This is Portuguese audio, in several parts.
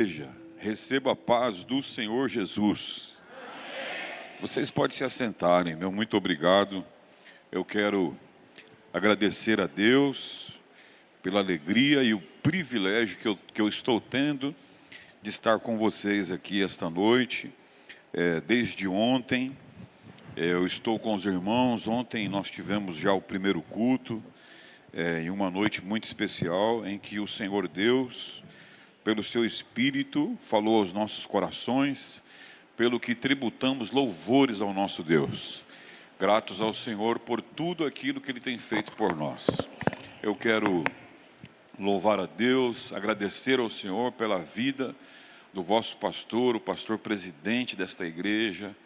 Igreja, receba a paz do Senhor Jesus. Vocês podem se assentarem, meu muito obrigado. Eu quero agradecer a Deus pela alegria e o privilégio que eu estou tendo de estar com vocês aqui esta noite. Desde ontem, eu estou com os irmãos. Ontem nós tivemos já o primeiro culto, em uma noite muito especial, em que o Senhor Deus, pelo seu Espírito, falou aos nossos corações, pelo que tributamos louvores ao nosso Deus. Gratos ao Senhor por tudo aquilo que Ele tem feito por nós. Eu quero louvar a Deus, agradecer ao Senhor pela vida do vosso pastor, o pastor presidente desta igreja,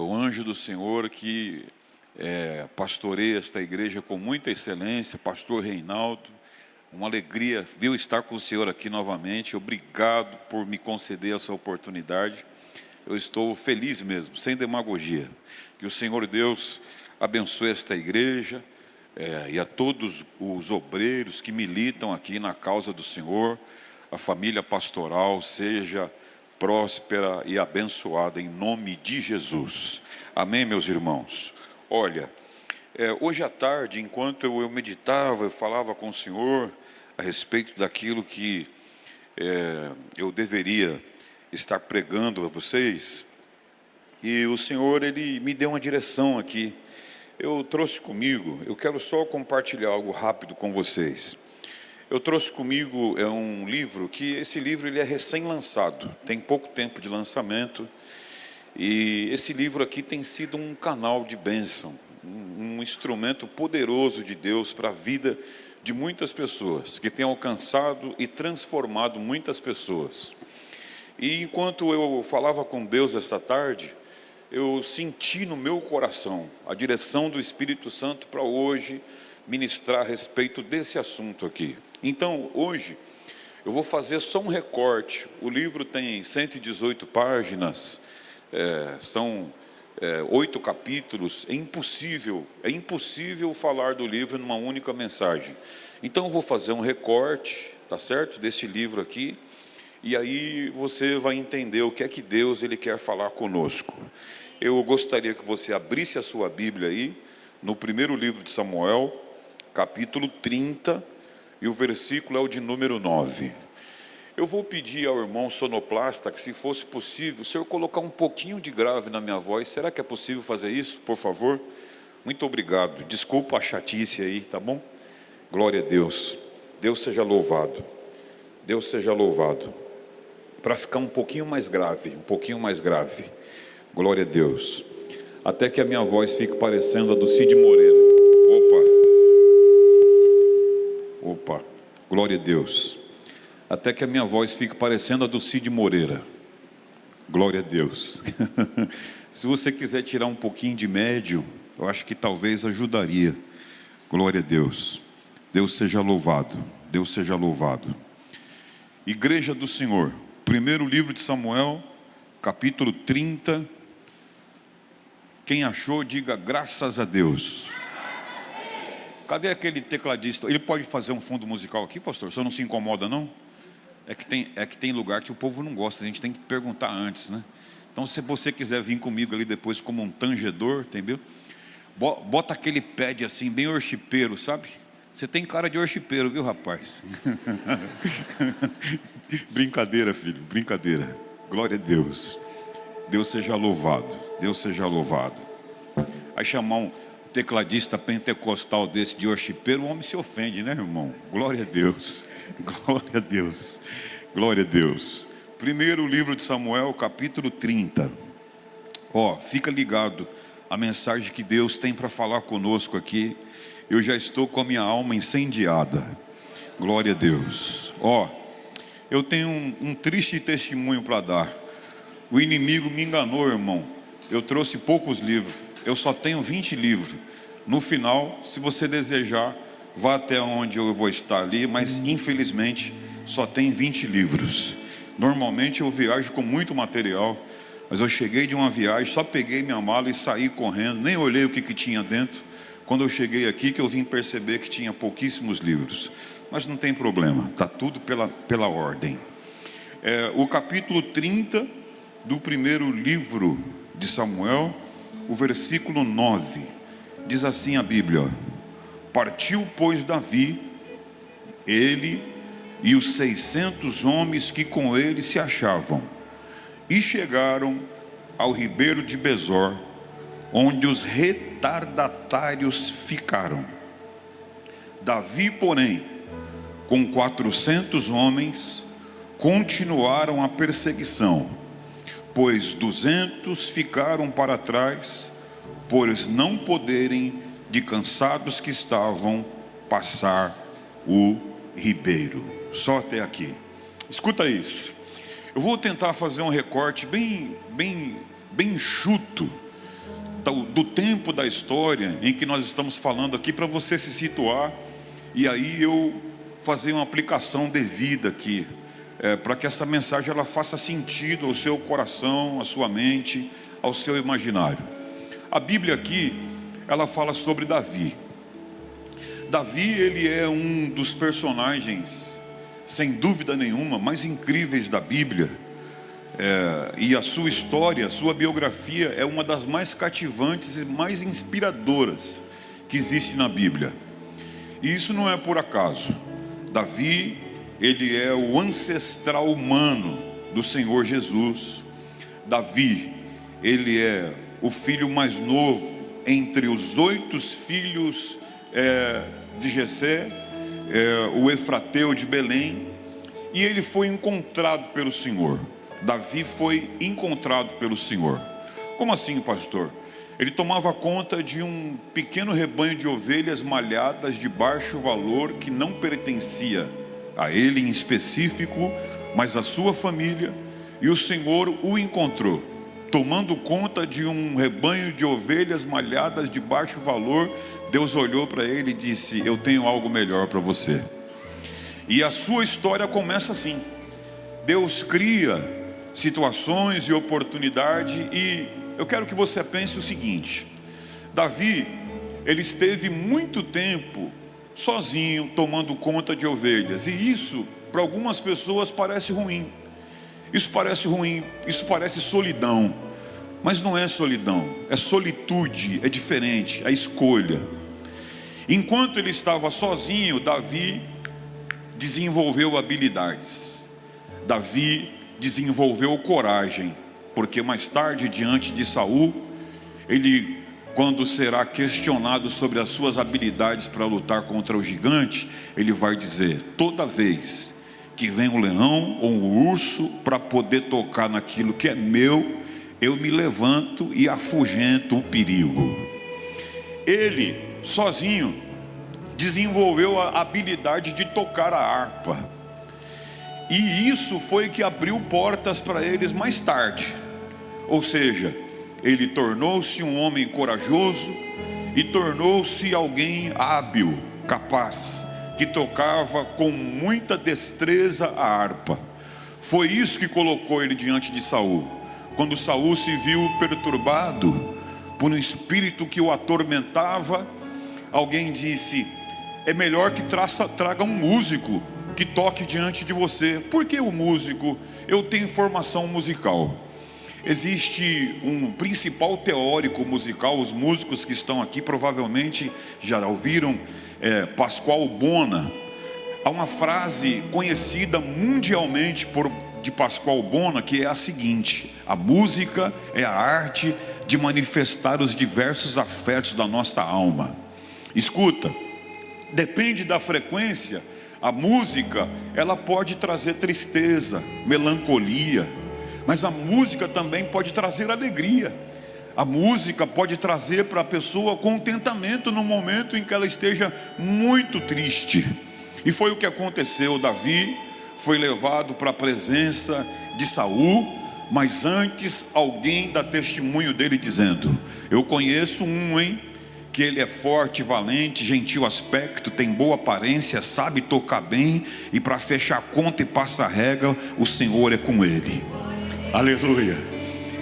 o anjo do Senhor que pastoreia esta igreja com muita excelência, pastor Reinaldo. Uma alegria, estar com o Senhor aqui novamente. Obrigado por me conceder essa oportunidade. Eu estou feliz mesmo, sem demagogia. Que o Senhor Deus abençoe esta igreja e a todos os obreiros que militam aqui na causa do Senhor. A família pastoral seja próspera e abençoada em nome de Jesus. Amém, meus irmãos? Olha, hoje à tarde, enquanto eu meditava, eu falava com o Senhor a respeito daquilo que eu deveria estar pregando a vocês, e o Senhor, Ele me deu uma direção aqui. Eu trouxe comigo, eu quero só compartilhar algo rápido com vocês. Eu trouxe comigo um livro, que esse livro ele é recém-lançado, tem pouco tempo de lançamento, e esse livro aqui tem sido um canal de bênção, um instrumento poderoso de Deus para a vida de muitas pessoas, que tem alcançado e transformado muitas pessoas. E enquanto eu falava com Deus esta tarde, eu senti no meu coração a direção do Espírito Santo para hoje ministrar a respeito desse assunto aqui. Então, hoje, eu vou fazer só um recorte. O livro tem 118 páginas, são 8 capítulos. É impossível falar do livro numa única mensagem. Então eu vou fazer um recorte, tá certo, desse livro aqui, e aí você vai entender o que é que Deus ele quer falar conosco. Eu gostaria que você abrisse a sua Bíblia aí no primeiro livro de Samuel, capítulo 30, e o versículo é o de número 9. Eu vou pedir ao irmão sonoplasta que, se fosse possível, o senhor colocar um pouquinho de grave na minha voz. Será que é possível fazer isso, por favor? Muito obrigado. Desculpa a chatice aí, tá bom? Glória a Deus. Deus seja louvado. Deus seja louvado. Para ficar um pouquinho mais grave, Glória a Deus. Até que a minha voz fique parecendo a do Cid Moreira. Opa. Glória a Deus. Até que a minha voz fique parecendo a do Cid Moreira. Glória a Deus. Se você quiser tirar um pouquinho de médio, eu acho que talvez ajudaria. Glória a Deus. Deus seja louvado. Deus seja louvado. Igreja do Senhor. Primeiro livro de Samuel, capítulo 30. Quem achou, diga graças a Deus. Cadê aquele tecladista? Ele pode fazer um fundo musical aqui, pastor? O senhor não se incomoda, não? É que tem lugar que o povo não gosta, a gente tem que perguntar antes, né? Então, se você quiser vir comigo ali depois como um tangedor, entendeu? Bota aquele pad assim, bem worshipeiro, sabe? Você tem cara de worshipeiro, viu, rapaz? Brincadeira, filho, brincadeira. Glória a Deus. Deus seja louvado. Deus seja louvado. Aí chamar um tecladista pentecostal desse de worshipeiro, o homem se ofende, né, irmão? Glória a Deus. Glória a Deus, glória a Deus. Primeiro livro de Samuel, capítulo 30. Fica ligado a mensagem que Deus tem para falar conosco aqui. Eu já estou com a minha alma incendiada. Glória a Deus. Eu tenho um triste testemunho para dar. O inimigo me enganou, irmão. Eu trouxe poucos livros. Eu só tenho 20 livros. No final, se você desejar, vá até onde eu vou estar ali, mas infelizmente só tem 20 livros. Normalmente eu viajo com muito material, mas eu cheguei de uma viagem, só peguei minha mala e saí correndo, nem olhei o que tinha dentro. Quando eu cheguei aqui que eu vim perceber que tinha pouquíssimos livros. Mas não tem problema, está tudo pela ordem. o capítulo 30 do primeiro livro de Samuel, o versículo 9. Diz assim a Bíblia: partiu, pois, Davi, ele e os 600 homens que com ele se achavam, e chegaram ao ribeiro de Besor, onde os retardatários ficaram. Davi, porém, com 400 homens, continuaram a perseguição, pois 200 ficaram para trás, por não poderem, de cansados que estavam, passar o ribeiro. Só até aqui. Escuta isso. Eu vou tentar fazer um recorte bem enxuto do tempo da história em que nós estamos falando aqui, para você se situar, e aí eu fazer uma aplicação devida aqui, para que essa mensagem ela faça sentido ao seu coração, à sua mente, ao seu imaginário. A Bíblia aqui, ela fala sobre Davi. Davi, ele é um dos personagens, sem dúvida nenhuma, mais incríveis da Bíblia. E a sua história, a sua biografia é uma das mais cativantes e mais inspiradoras que existe na Bíblia. E isso não é por acaso. Davi, ele é o ancestral humano do Senhor Jesus. Davi, ele é o filho mais novo entre os 8 filhos de Jessé, o Efrateu de Belém, e ele foi encontrado pelo Senhor. Davi foi encontrado pelo Senhor. Como assim, pastor? Ele tomava conta de um pequeno rebanho de ovelhas malhadas de baixo valor, que não pertencia a ele em específico, mas à sua família, e o Senhor o encontrou, tomando conta de um rebanho de ovelhas malhadas de baixo valor. Deus olhou para ele e disse: eu tenho algo melhor para você. E a sua história começa assim. Deus cria situações e oportunidade, e eu quero que você pense o seguinte: Davi, ele esteve muito tempo sozinho, tomando conta de ovelhas, e isso para algumas pessoas parece ruim. Isso parece ruim, isso parece solidão, mas não é solidão, é solitude, é diferente, é escolha. Enquanto ele estava sozinho, Davi desenvolveu habilidades. Davi desenvolveu coragem, porque mais tarde, diante de Saul, ele, quando será questionado sobre as suas habilidades para lutar contra o gigante, ele vai dizer: toda vez que vem um leão ou um urso para poder tocar naquilo que é meu, eu me levanto e afugento o perigo. Ele, sozinho, desenvolveu a habilidade de tocar a harpa, e isso foi que abriu portas para eles mais tarde. Ou seja, ele tornou-se um homem corajoso e tornou-se alguém hábil, capaz, que tocava com muita destreza a harpa. Foi isso que colocou ele diante de Saul. Quando Saul se viu perturbado por um espírito que o atormentava, alguém disse: é melhor que traga um músico que toque diante de você. Por que o músico? Eu tenho formação musical. Existe um principal teórico musical, os músicos que estão aqui provavelmente já ouviram Pascoal Bona. Há uma frase conhecida mundialmente de Pascoal Bona, que é a seguinte: a música é a arte de manifestar os diversos afetos da nossa alma. Escuta, depende da frequência. A música, ela pode trazer tristeza, melancolia, mas a música também pode trazer alegria. A música pode trazer para a pessoa contentamento no momento em que ela esteja muito triste. E foi o que aconteceu. Davi foi levado para a presença de Saul, mas antes alguém dá testemunho dele dizendo: eu conheço que ele é forte, valente, gentil aspecto, tem boa aparência, sabe tocar bem, e para fechar a conta e passar a regra, o Senhor é com ele. Aleluia.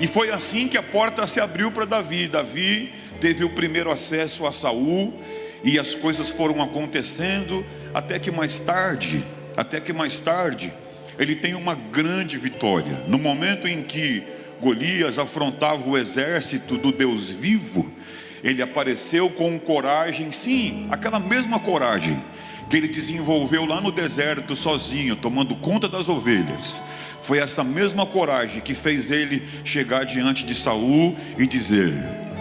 E foi assim que a porta se abriu para Davi. Davi teve o primeiro acesso a Saul, e as coisas foram acontecendo, até que mais tarde, ele tem uma grande vitória. No momento em que Golias afrontava o exército do Deus vivo, ele apareceu com coragem, sim, aquela mesma coragem que ele desenvolveu lá no deserto sozinho, tomando conta das ovelhas. Foi essa mesma coragem que fez ele chegar diante de Saul e dizer: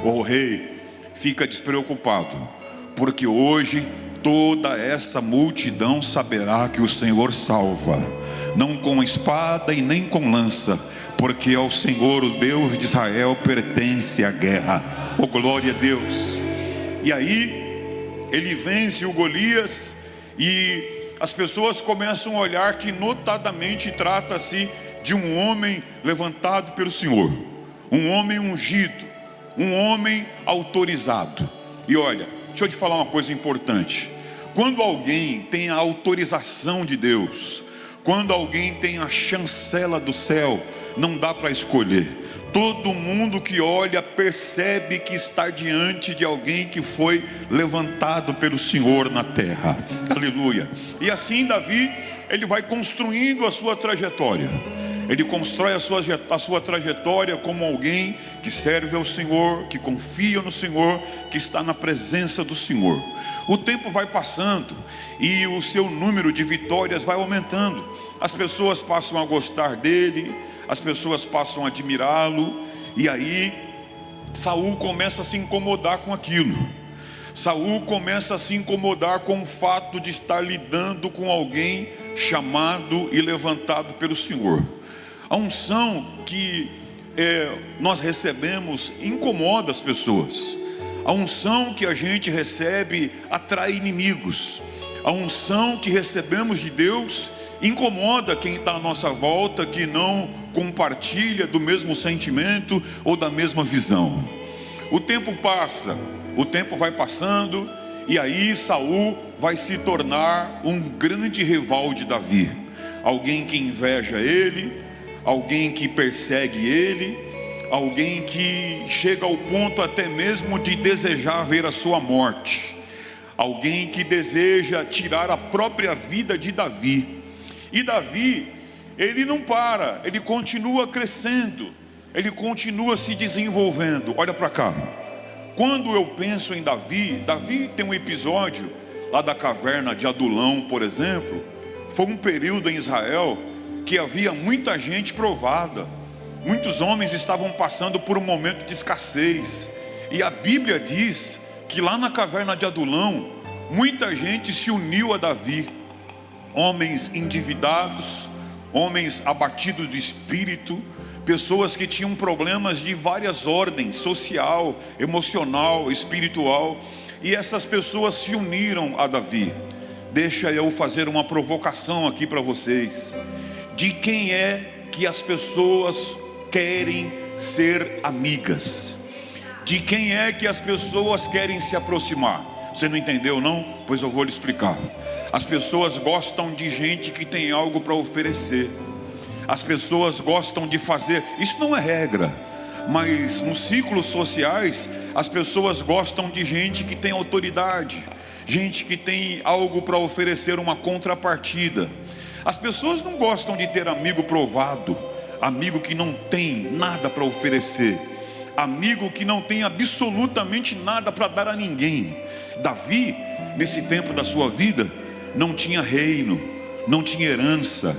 "Ó rei, fica despreocupado, porque hoje toda essa multidão saberá que o Senhor salva, não com espada e nem com lança, porque ao Senhor, o Deus de Israel, pertence a guerra." Oh, glória a Deus! E aí ele vence o Golias, e as pessoas começam a olhar que notadamente trata-se de um homem levantado pelo Senhor, um homem ungido, um homem autorizado. E olha, deixa eu te falar uma coisa importante: quando alguém tem a autorização de Deus, quando alguém tem a chancela do céu, não dá para escolher. Todo mundo que olha percebe que está diante de alguém que foi levantado pelo Senhor na terra. Aleluia. E assim Davi, ele vai construindo a sua trajetória. Ele constrói a sua trajetória como alguém que serve ao Senhor, que confia no Senhor, que está na presença do Senhor. O tempo vai passando e o seu número de vitórias vai aumentando. As pessoas passam a gostar dele, as pessoas passam a admirá-lo, e aí Saul começa a se incomodar com aquilo. Saul começa a se incomodar com o fato de estar lidando com alguém chamado e levantado pelo Senhor. A unção que nós recebemos incomoda as pessoas. A unção que a gente recebe atrai inimigos. A unção que recebemos de Deus incomoda quem está à nossa volta, que não compartilha do mesmo sentimento ou da mesma visão. O tempo passa, o tempo vai passando, e aí Saul vai se tornar um grande rival de Davi. Alguém que inveja ele, alguém que persegue ele, alguém que chega ao ponto até mesmo de desejar ver a sua morte, alguém que deseja tirar a própria vida de Davi. E Davi, ele não para, ele continua crescendo, ele continua se desenvolvendo. Olha para cá, quando eu penso em Davi, Davi tem um episódio lá da caverna de Adulão, por exemplo. Foi um período em Israel que havia muita gente provada, muitos homens estavam passando por um momento de escassez, e a Bíblia diz que lá na caverna de Adulão, muita gente se uniu a Davi. Homens endividados, homens abatidos de espírito, pessoas que tinham problemas de várias ordens: social, emocional, espiritual. E essas pessoas se uniram a Davi. Deixa eu fazer uma provocação aqui para vocês. De quem é que as pessoas querem ser amigas? De quem é que as pessoas querem se aproximar? Você não entendeu não? Pois eu vou lhe explicar. As pessoas gostam de gente que tem algo para oferecer. As pessoas gostam de fazer, isso não é regra, mas nos ciclos sociais, as pessoas gostam de gente que tem autoridade, gente que tem algo para oferecer, uma contrapartida. As pessoas não gostam de ter amigo provado, amigo que não tem nada para oferecer, amigo que não tem absolutamente nada para dar a ninguém. Davi, nesse tempo da sua vida, não tinha reino, não tinha herança,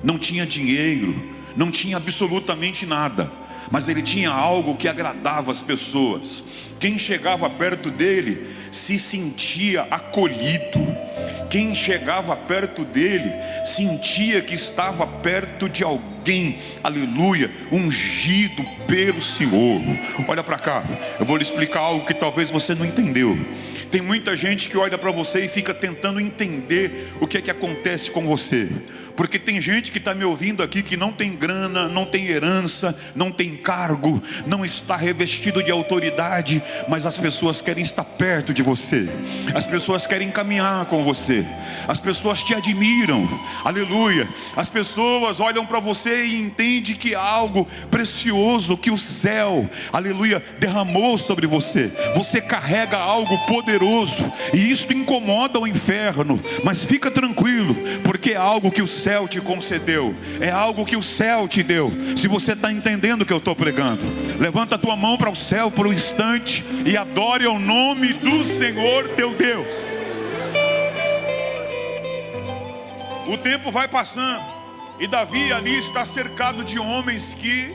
não tinha dinheiro, não tinha absolutamente nada, mas ele tinha algo que agradava as pessoas. Quem chegava perto dele se sentia acolhido. Quem chegava perto dele sentia que estava perto de alguém, aleluia, ungido pelo Senhor. Olha para cá, eu vou lhe explicar algo que talvez você não entendeu. Tem muita gente que olha para você e fica tentando entender o que é que acontece com você. Porque tem gente que está me ouvindo aqui que não tem grana, não tem herança, não tem cargo, não está revestido de autoridade, mas as pessoas querem estar perto de você, as pessoas querem caminhar com você, as pessoas te admiram, aleluia. As pessoas olham para você e entendem que há algo precioso que o céu, aleluia, derramou sobre você. Você carrega algo poderoso e isso incomoda o inferno, mas fica tranquilo, porque é algo que o céu céu te concedeu, é algo que o céu te deu. Se você está entendendo o que eu estou pregando, levanta a tua mão para o céu por um instante e adore ao nome do Senhor teu Deus. O tempo vai passando e Davi ali está cercado de homens que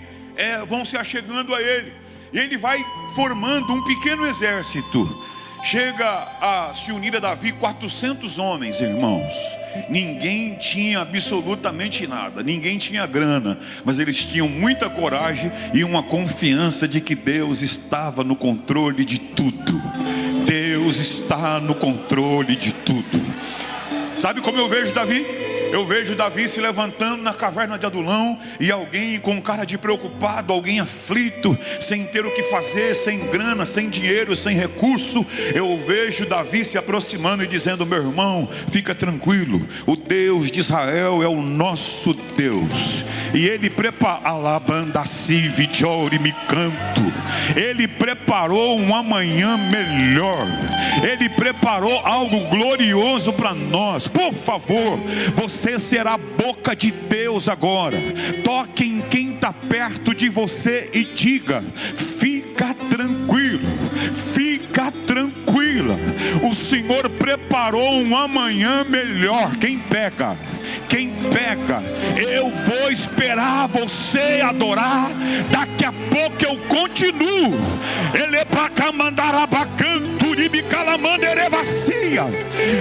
vão se achegando a ele, e ele vai formando um pequeno exército. Chega a se unir a Davi 400 homens, irmãos. Ninguém tinha absolutamente nada, ninguém tinha grana, mas eles tinham muita coragem e uma confiança de que Deus estava no controle de tudo. Deus está no controle de tudo. Sabe como eu vejo Davi? Eu vejo Davi se levantando na caverna de Adulão, e alguém com cara de preocupado, alguém aflito, sem ter o que fazer, sem grana, sem dinheiro, sem recurso. Eu vejo Davi se aproximando e dizendo: meu irmão, fica tranquilo, o Deus de Israel é o nosso Deus. E ele ele preparou um amanhã melhor. Ele preparou algo glorioso para nós. Por favor, você será a boca de Deus agora. Toque em quem está perto de você e diga: fica tranquilo, fica tranquila, o Senhor preparou um amanhã melhor. Quem pega? Quem pega? Eu vou esperar você adorar. Daqui a pouco eu continuo.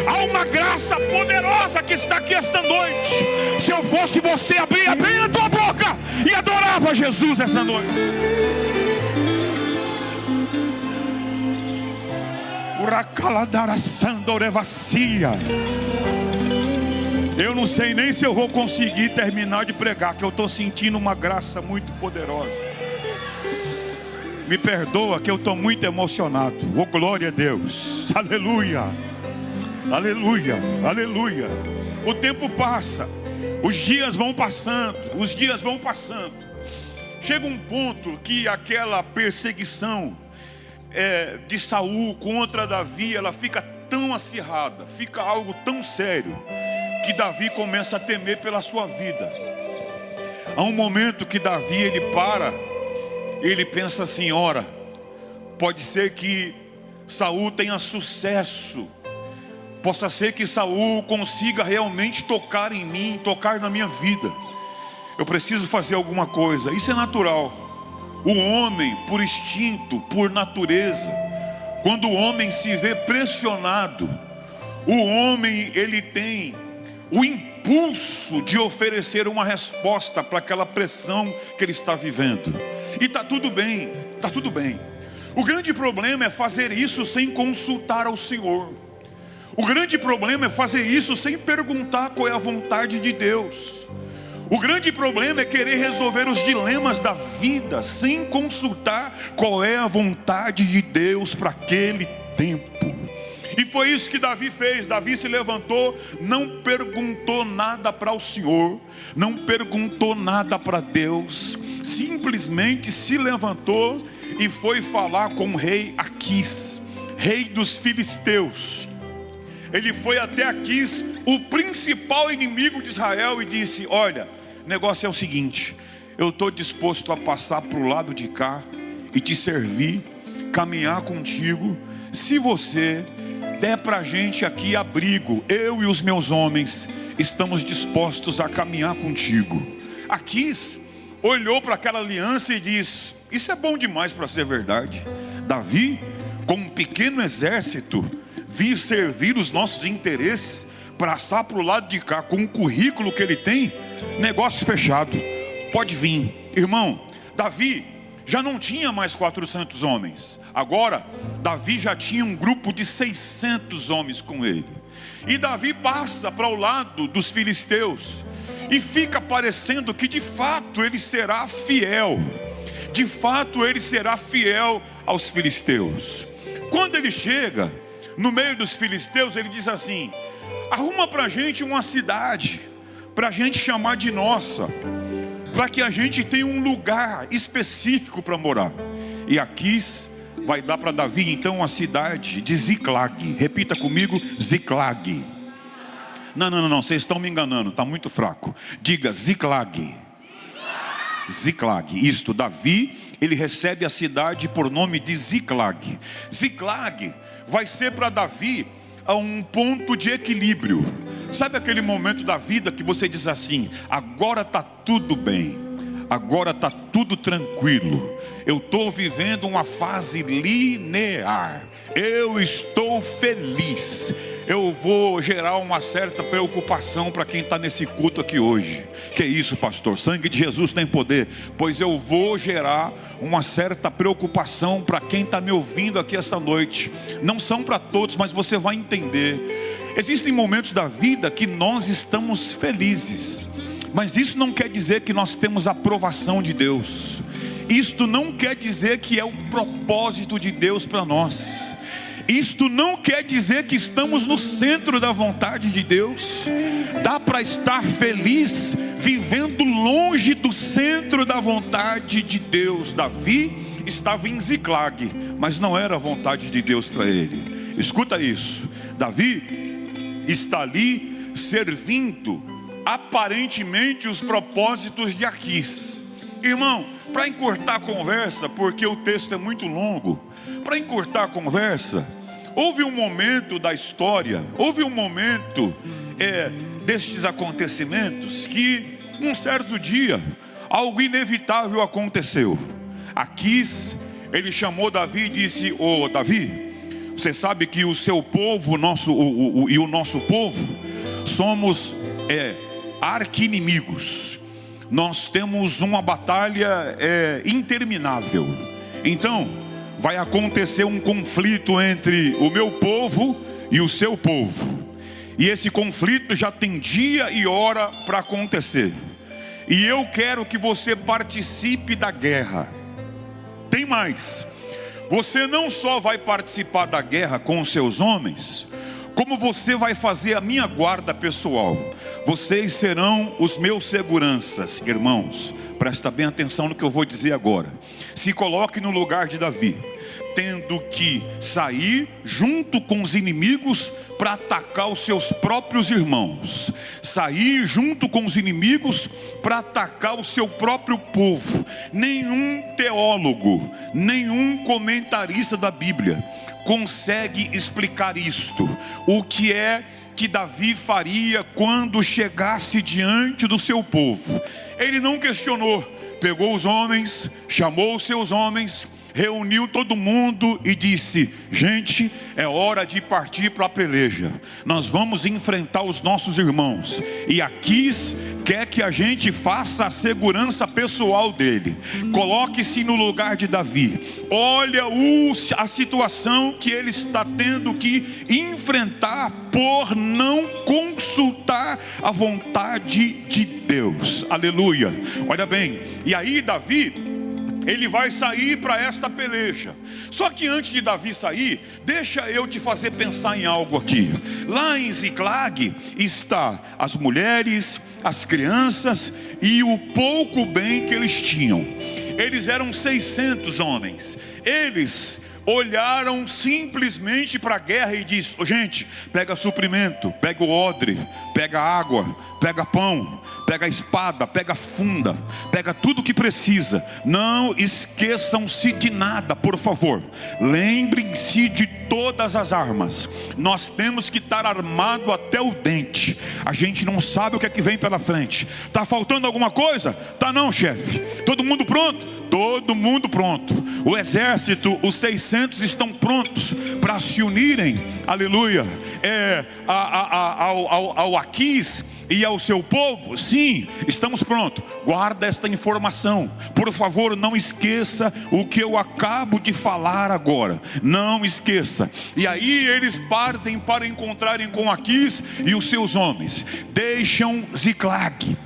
Há uma graça poderosa que está aqui esta noite. Se eu fosse você, abria bem a tua boca e adorava Jesus essa noite. Eu não sei nem se eu vou conseguir terminar de pregar, que eu estou sentindo uma graça muito poderosa. Me perdoa que eu estou muito emocionado. Oh, glória a Deus. Aleluia. Aleluia. Aleluia. O tempo passa. Os dias vão passando. Os dias vão passando. Chega um ponto que aquela perseguição de Saul contra Davi, ela fica tão acirrada, fica algo tão sério, que Davi começa a temer pela sua vida. Há um momento que Davi ele para, ele pensa assim: ora, pode ser que Saul tenha sucesso, possa ser que Saul consiga realmente tocar em mim, tocar na minha vida. Eu preciso fazer alguma coisa. Isso é natural. O homem, por instinto, por natureza, quando o homem se vê pressionado, o homem ele tem o impulso de oferecer uma resposta para aquela pressão que ele está vivendo. E está tudo bem, está tudo bem. O grande problema é fazer isso sem consultar ao Senhor. O grande problema é fazer isso sem perguntar qual é a vontade de Deus. O grande problema é querer resolver os dilemas da vida sem consultar qual é a vontade de Deus para aquele tempo. E foi isso que Davi fez. Davi se levantou, não perguntou nada para o Senhor, não perguntou nada para Deus, simplesmente se levantou e foi falar com o rei Aquis, rei dos filisteus. Ele foi até Aquis, o principal inimigo de Israel, e disse: olha, o negócio é o seguinte, eu estou disposto a passar para o lado de cá e te servir, caminhar contigo, se você der para a gente aqui abrigo. Eu e os meus homens estamos dispostos a caminhar contigo. Aquis olhou para aquela aliança e disse: isso é bom demais para ser verdade. Davi, com um pequeno exército, vir servir os nossos interesses, passar para o lado de cá com o currículo que ele tem, negócio fechado, pode vir. Irmão, Davi já não tinha mais 400 homens. Agora, Davi já tinha um grupo de 600 homens com ele. E Davi passa para o lado dos filisteus, e fica parecendo que de fato ele será fiel. De fato ele será fiel aos filisteus. Quando ele chega no meio dos filisteus, ele diz assim: arruma para a gente uma cidade, para a gente chamar de nossa, para que a gente tenha um lugar específico para morar. E Aquis vai dar para Davi então a cidade de Ziclag. Repita comigo: Ziclag. Não, vocês estão me enganando, está muito fraco. Diga Ziclag. Ziclag, isto, Davi, ele recebe a cidade por nome de Ziclag. Ziclag vai ser para Davi a um ponto de equilíbrio. Sabe aquele momento da vida que você diz assim: agora está tudo bem, agora está tudo tranquilo, eu estou vivendo uma fase linear, eu estou feliz. Eu vou gerar uma certa preocupação para quem está nesse culto aqui hoje. Que isso, pastor? Sangue de Jesus tem poder. Pois eu vou gerar uma certa preocupação para quem está me ouvindo aqui essa noite. Não são para todos, mas você vai entender. Existem momentos da vida que nós estamos felizes, mas isso não quer dizer que nós temos a aprovação de Deus. Isto não quer dizer que é o propósito de Deus para nós. Isto não quer dizer que estamos no centro da vontade de Deus. Dá para estar feliz vivendo longe do centro da vontade de Deus. Davi estava em Ziclag, mas não era a vontade de Deus para ele. Escuta isso, Davi está ali servindo aparentemente os propósitos de Aquis. Irmão, para encurtar a conversa, porque o texto é muito longo, para encurtar a conversa, houve um momento da história, houve um momento destes acontecimentos, que um certo dia, algo inevitável aconteceu. Aquis, ele chamou Davi e disse: ô Davi, você sabe que o seu povo, e o nosso povo, somos arqui-inimigos. Nós temos uma batalha interminável. Então vai acontecer um conflito entre o meu povo e o seu povo. E esse conflito já tem dia e hora para acontecer. E eu quero que você participe da guerra. Tem mais. Você não só vai participar da guerra com os seus homens, como você vai fazer a minha guarda pessoal. Vocês serão os meus seguranças. Irmãos, presta bem atenção no que eu vou dizer agora. Se coloque no lugar de Davi, tendo que sair junto com os inimigos para atacar os seus próprios irmãos, sair junto com os inimigos para atacar o seu próprio povo. Nenhum teólogo, nenhum comentarista da Bíblia consegue explicar isto. O que é que Davi faria quando chegasse diante do seu povo? Ele não questionou, pegou os homens, chamou os seus homens, reuniu todo mundo e disse: gente, é hora de partir para a peleja. Nós vamos enfrentar os nossos irmãos. E Aquis quer que a gente faça a segurança pessoal dele. Coloque-se no lugar de Davi. Olha a situação que ele está tendo que enfrentar por não consultar a vontade de Deus. Aleluia. Olha bem, e aí Davi, ele vai sair para esta peleja. Só que antes de Davi sair, deixa eu te fazer pensar em algo aqui. Lá em Ziclag está as mulheres, as crianças e o pouco bem que eles tinham. Eles eram 600 homens. Eles olharam simplesmente para a guerra e disse: gente, pega suprimento, pega o odre, pega água, pega pão, pega a espada, pega a funda, pega tudo que precisa. Não esqueçam-se de nada, por favor. Lembrem-se de todas as armas. Nós temos que estar armado até o dente. A gente não sabe o que é que vem pela frente. Está faltando alguma coisa? Tá não, chefe. Todo mundo pronto? Todo mundo pronto. O exército, os 600 estão prontos para se unirem, aleluia, ao Aquis e ao seu povo. Sim, estamos prontos. Guarda esta informação, por favor, não esqueça o que eu acabo de falar agora. Não esqueça. E aí eles partem para encontrarem com Aquis e os seus homens. Deixam Ziclag.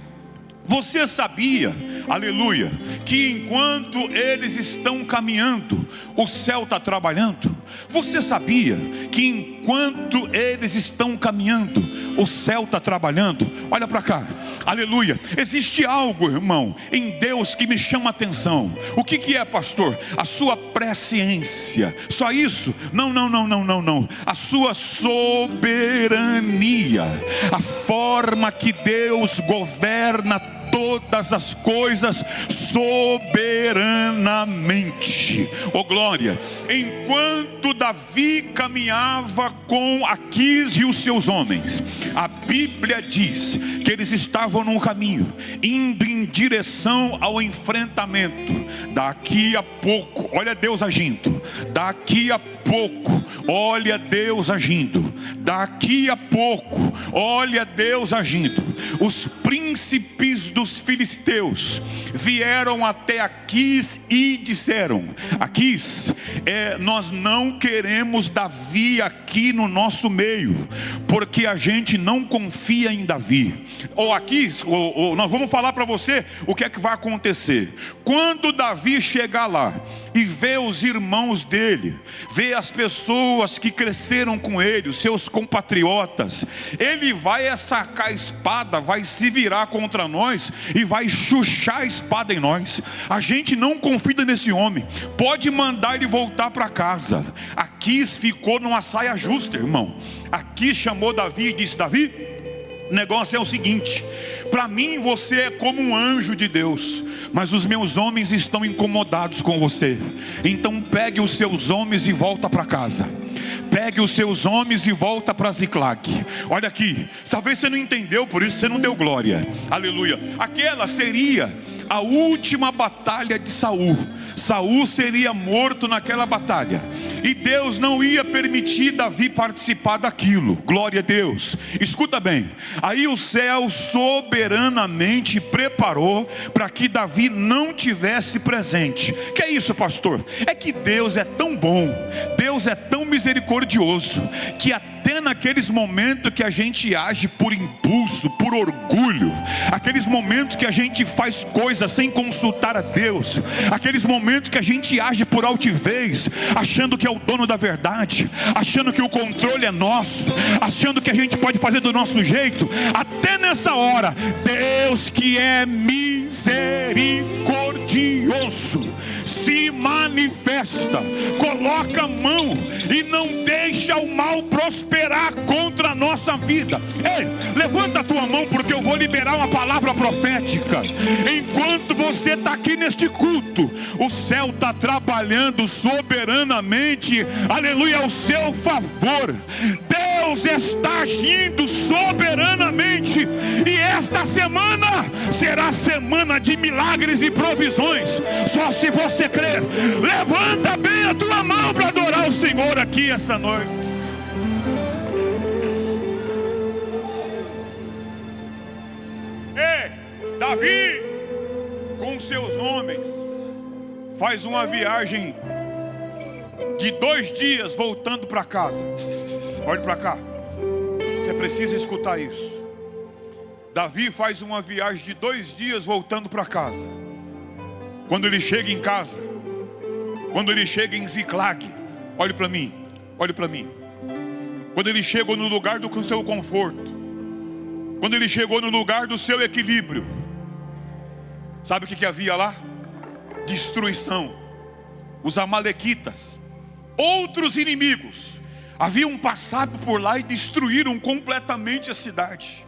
Você sabia, aleluia, que enquanto eles estão caminhando, o céu está trabalhando? Você sabia que enquanto eles estão caminhando, o céu está trabalhando. Olha para cá, aleluia. Existe algo, irmão, em Deus que me chama a atenção. O que é, pastor? A sua presciência. Só isso? Não. A sua soberania, a forma que Deus governa todas as coisas soberanamente. Oh glória! Enquanto Davi caminhava com Aquis e os seus homens, a Bíblia diz que eles estavam num caminho, indo em direção ao enfrentamento. Daqui a pouco, olha Deus agindo. Daqui a pouco, olha Deus agindo. Daqui a pouco, olha Deus agindo. Os príncipes dos filisteus vieram até Aquis e disseram: Aquis, nós não queremos Davi aqui no nosso meio, porque a gente não confia em Davi. Ou Aquis, nós vamos falar para você o que é que vai acontecer. Quando Davi chegar lá e ver os irmãos dele, ver as pessoas que cresceram com ele, os seus compatriotas, ele vai sacar a espada, vai se virar contra nós e vai chuchar a espada em nós. A gente não confia nesse homem, pode mandar ele voltar para casa. Aquis ficou numa saia justa, irmão. Aquis chamou Davi e disse: Davi, o negócio é o seguinte: para mim você é como um anjo de Deus, mas os meus homens estão incomodados com você. Então pegue os seus homens e volta para casa. Pegue os seus homens e volta para Ziclag. Olha aqui, talvez você não entendeu, por isso você não deu glória. Aleluia. Aquela seria a última batalha de Saul. Saul seria morto naquela batalha, e Deus não ia permitir Davi participar daquilo. Glória a Deus. Escuta bem, aí o céu soberanamente preparou para que Davi não tivesse presente. Que é isso, pastor? É que Deus é tão bom, Deus é tão misericordioso, que até naqueles momentos que a gente age por impulso, por orgulho, aqueles momentos que a gente faz coisas sem consultar a Deus, aqueles momentos que a gente age por altivez, achando que é o dono da verdade, achando que o controle é nosso, achando que a gente pode fazer do nosso jeito, até nessa hora, Deus que é misericordioso se manifesta, coloca a mão e não deixa o mal prosperar contra a nossa vida. Ei, levanta a tua mão, porque eu vou liberar uma palavra profética. Enquanto você está aqui neste culto, o céu está trabalhando soberanamente, aleluia, ao seu favor. Deus está agindo soberanamente, e esta semana será semana de milagres e provisões. Só se você crer. Levanta bem a tua mão para adorar o Senhor aqui esta noite. Davi com seus homens faz uma viagem de 2 dias voltando para casa. Olhe para cá, você precisa escutar isso. Davi faz uma viagem de 2 dias voltando para casa. Quando ele chega em casa, quando ele chega em Ziclag, olhe para mim, olhe para mim. Quando ele chegou no lugar do seu conforto, quando ele chegou no lugar do seu equilíbrio, sabe o que havia lá? Destruição. Os amalequitas, outros inimigos, haviam passado por lá e destruíram completamente a cidade.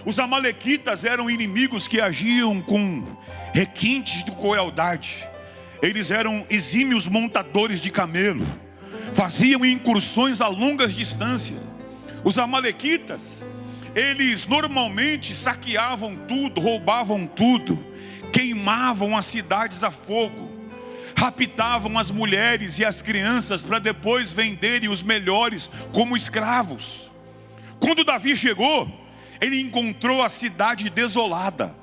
Os amalequitas eram inimigos que agiam com requintes de crueldade. Eles eram exímios montadores de camelo, faziam incursões a longas distâncias. Os amalequitas, eles normalmente saqueavam tudo, roubavam tudo, queimavam as cidades a fogo, raptavam as mulheres e as crianças para depois venderem os melhores como escravos. Quando Davi chegou, ele encontrou a cidade desolada.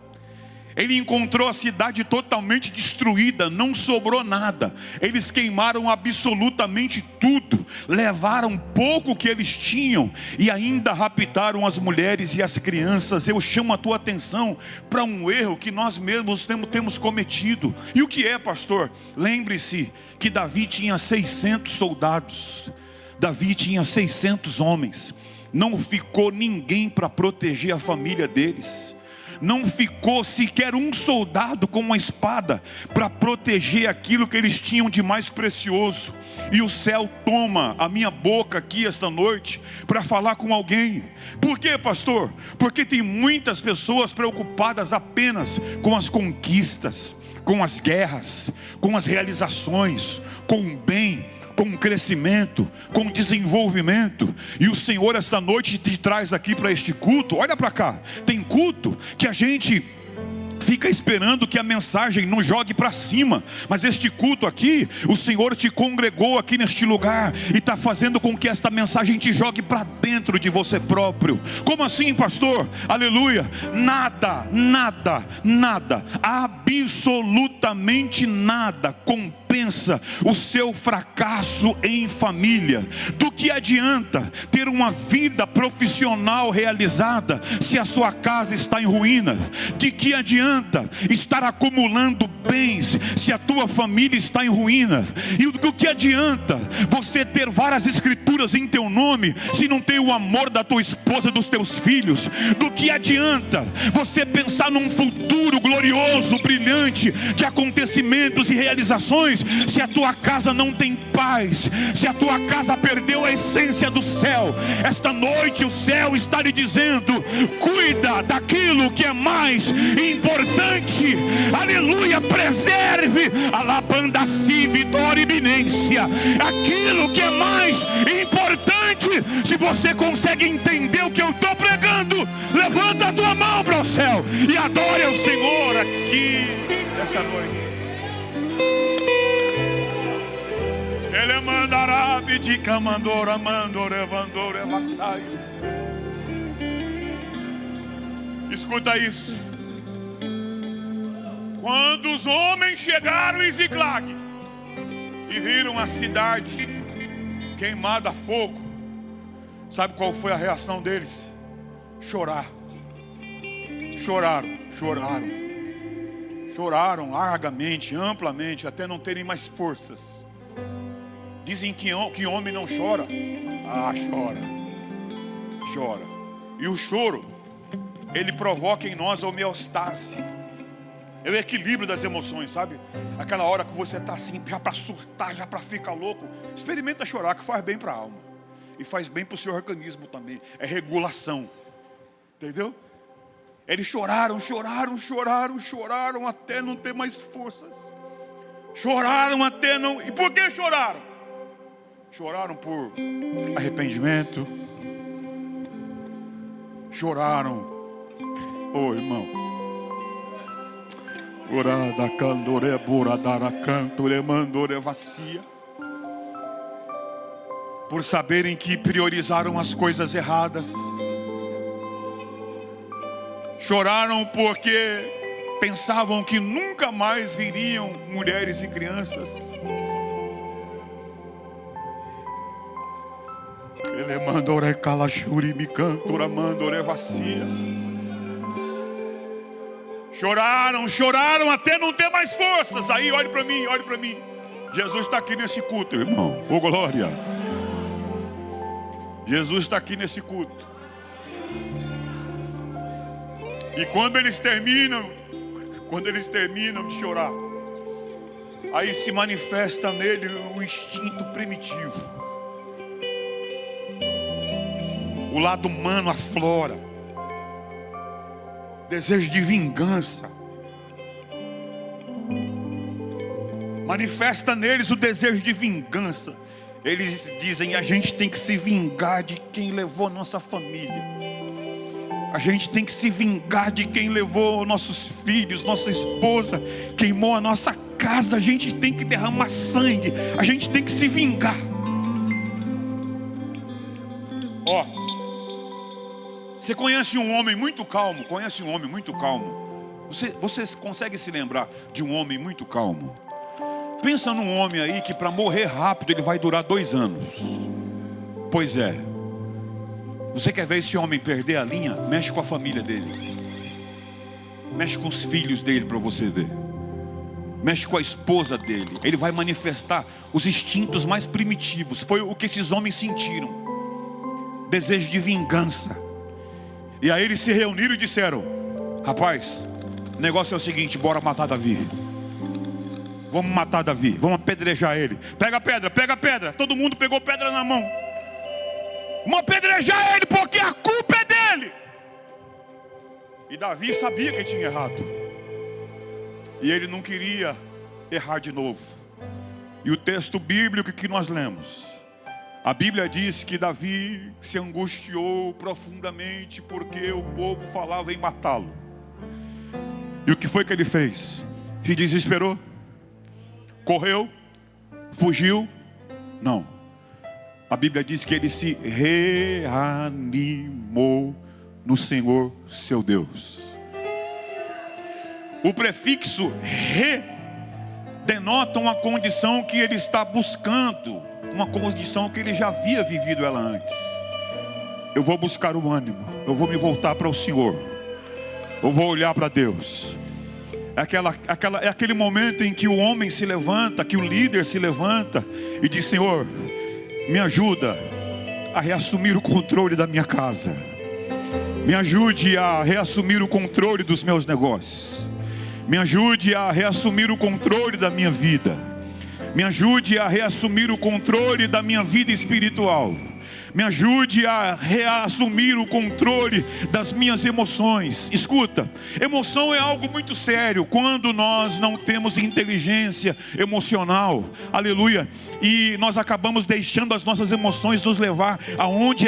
Ele encontrou a cidade totalmente destruída, não sobrou nada. Eles queimaram absolutamente tudo, levaram pouco que eles tinham e ainda raptaram as mulheres e as crianças. Eu chamo a tua atenção para um erro que nós mesmos temos cometido. E o que é, pastor? Lembre-se que Davi tinha 600 soldados, Davi tinha 600 homens. não ficou ninguém para proteger a família deles. Não ficou sequer um soldado com uma espada para proteger aquilo que eles tinham de mais precioso. E o céu toma a minha boca aqui esta noite para falar com alguém. Por quê, pastor? Porque tem muitas pessoas preocupadas apenas com as conquistas, com as guerras, com as realizações, com o bem, com o crescimento, com o desenvolvimento. E o Senhor essa noite te traz aqui para este culto. Olha para cá, tem culto que a gente fica esperando que a mensagem não jogue para cima, mas este culto aqui, o Senhor te congregou aqui neste lugar e está fazendo com que esta mensagem te jogue para dentro de você próprio. Como assim, pastor? Aleluia. Nada, absolutamente nada compensa o seu fracasso em família. Do que adianta ter uma vida profissional realizada se a sua casa está em ruína? De que adianta estar acumulando bens se a tua família está em ruína? E do que adianta você ter várias escrituras em teu nome se não tem o amor da tua esposa e dos teus filhos? Do que adianta você pensar num futuro glorioso, brilhante, de acontecimentos e realizações, se a tua casa não tem paz, se a tua casa perdeu a essência do céu? Esta noite o céu está lhe dizendo: cuida daquilo que é mais importante. Aleluia. Preserve a labanda si vitória iminência, aquilo que é mais importante. Se você consegue entender o que eu estou pregando, levanta a tua mão para o céu e adore ao Senhor aqui essa noite. Ele mandará bidica mandora mandora vandora vassai. Escuta isso. Quando os homens chegaram em Ziclag e viram a cidade queimada a fogo, sabe qual foi a reação deles? Chorar. Choraram largamente, amplamente, até não terem mais forças. Dizem que homem não chora. Ah, chora. E o choro, ele provoca em nós a homeostase. É o equilíbrio das emoções, sabe? Aquela hora que você está assim, já para surtar, já para ficar louco. Experimenta chorar, que faz bem para a alma. E faz bem para o seu organismo também. É regulação. Entendeu? Eles choraram até não ter mais forças. Choraram até não... E por que choraram? Choraram por arrependimento. Choraram. Ô irmão. Orada candore buradara cantore mandore vacia. Por saberem que priorizaram as coisas erradas. Choraram porque pensavam que nunca mais viriam mulheres e crianças. Ele mandore calachuri me cantora mandore vacia. Choraram até não ter mais forças. Aí olhe para mim. Jesus está aqui nesse culto, irmão. Ô glória. Jesus está aqui nesse culto. E quando eles terminam de chorar, aí se manifesta nele o instinto primitivo. O lado humano aflora. Desejo de vingança. Manifesta neles o desejo de vingança. Eles dizem: a gente tem que se vingar de quem levou nossa família. A gente tem que se vingar de quem levou nossos filhos, nossa esposa, queimou a nossa casa. A gente tem que derramar sangue. A gente tem que se vingar. Ó, você conhece um homem muito calmo? Você consegue se lembrar de um homem muito calmo? Pensa num homem aí que para morrer rápido ele vai durar 2 anos. Pois é. Você quer ver esse homem perder a linha? Mexe com a família dele. Mexe com os filhos dele para você ver. Mexe com a esposa dele. Ele vai manifestar os instintos mais primitivos. Foi o que esses homens sentiram. desejo de vingança. E aí eles se reuniram e disseram: rapaz, o negócio é o seguinte, bora matar Davi. Vamos matar Davi, vamos apedrejar ele. Pega a pedra. Todo mundo pegou pedra na mão. Vamos apedrejar ele, porque a culpa é dele. E Davi sabia que tinha errado, e ele não queria errar de novo. E o texto bíblico que nós lemos, a Bíblia diz que Davi se angustiou profundamente, porque o povo falava em matá-lo. E o que foi que ele fez? Se desesperou? Correu? Fugiu? Não. A Bíblia diz que ele se reanimou no Senhor seu Deus. O prefixo re denota uma condição que ele está buscando, uma condição que ele já havia vivido ela antes. Eu vou buscar o ânimo, eu vou me voltar para o Senhor, eu vou olhar para Deus. É aquele momento em que o homem se levanta, que o líder se levanta e diz: Senhor, me ajuda a reassumir o controle da minha casa, me ajude a reassumir o controle dos meus negócios, me ajude a reassumir o controle da minha vida, me ajude a reassumir o controle da minha vida espiritual, me ajude a reassumir o controle das minhas emoções. Escuta, emoção é algo muito sério quando nós não temos inteligência emocional, aleluia, e nós acabamos deixando as nossas emoções nos levar onde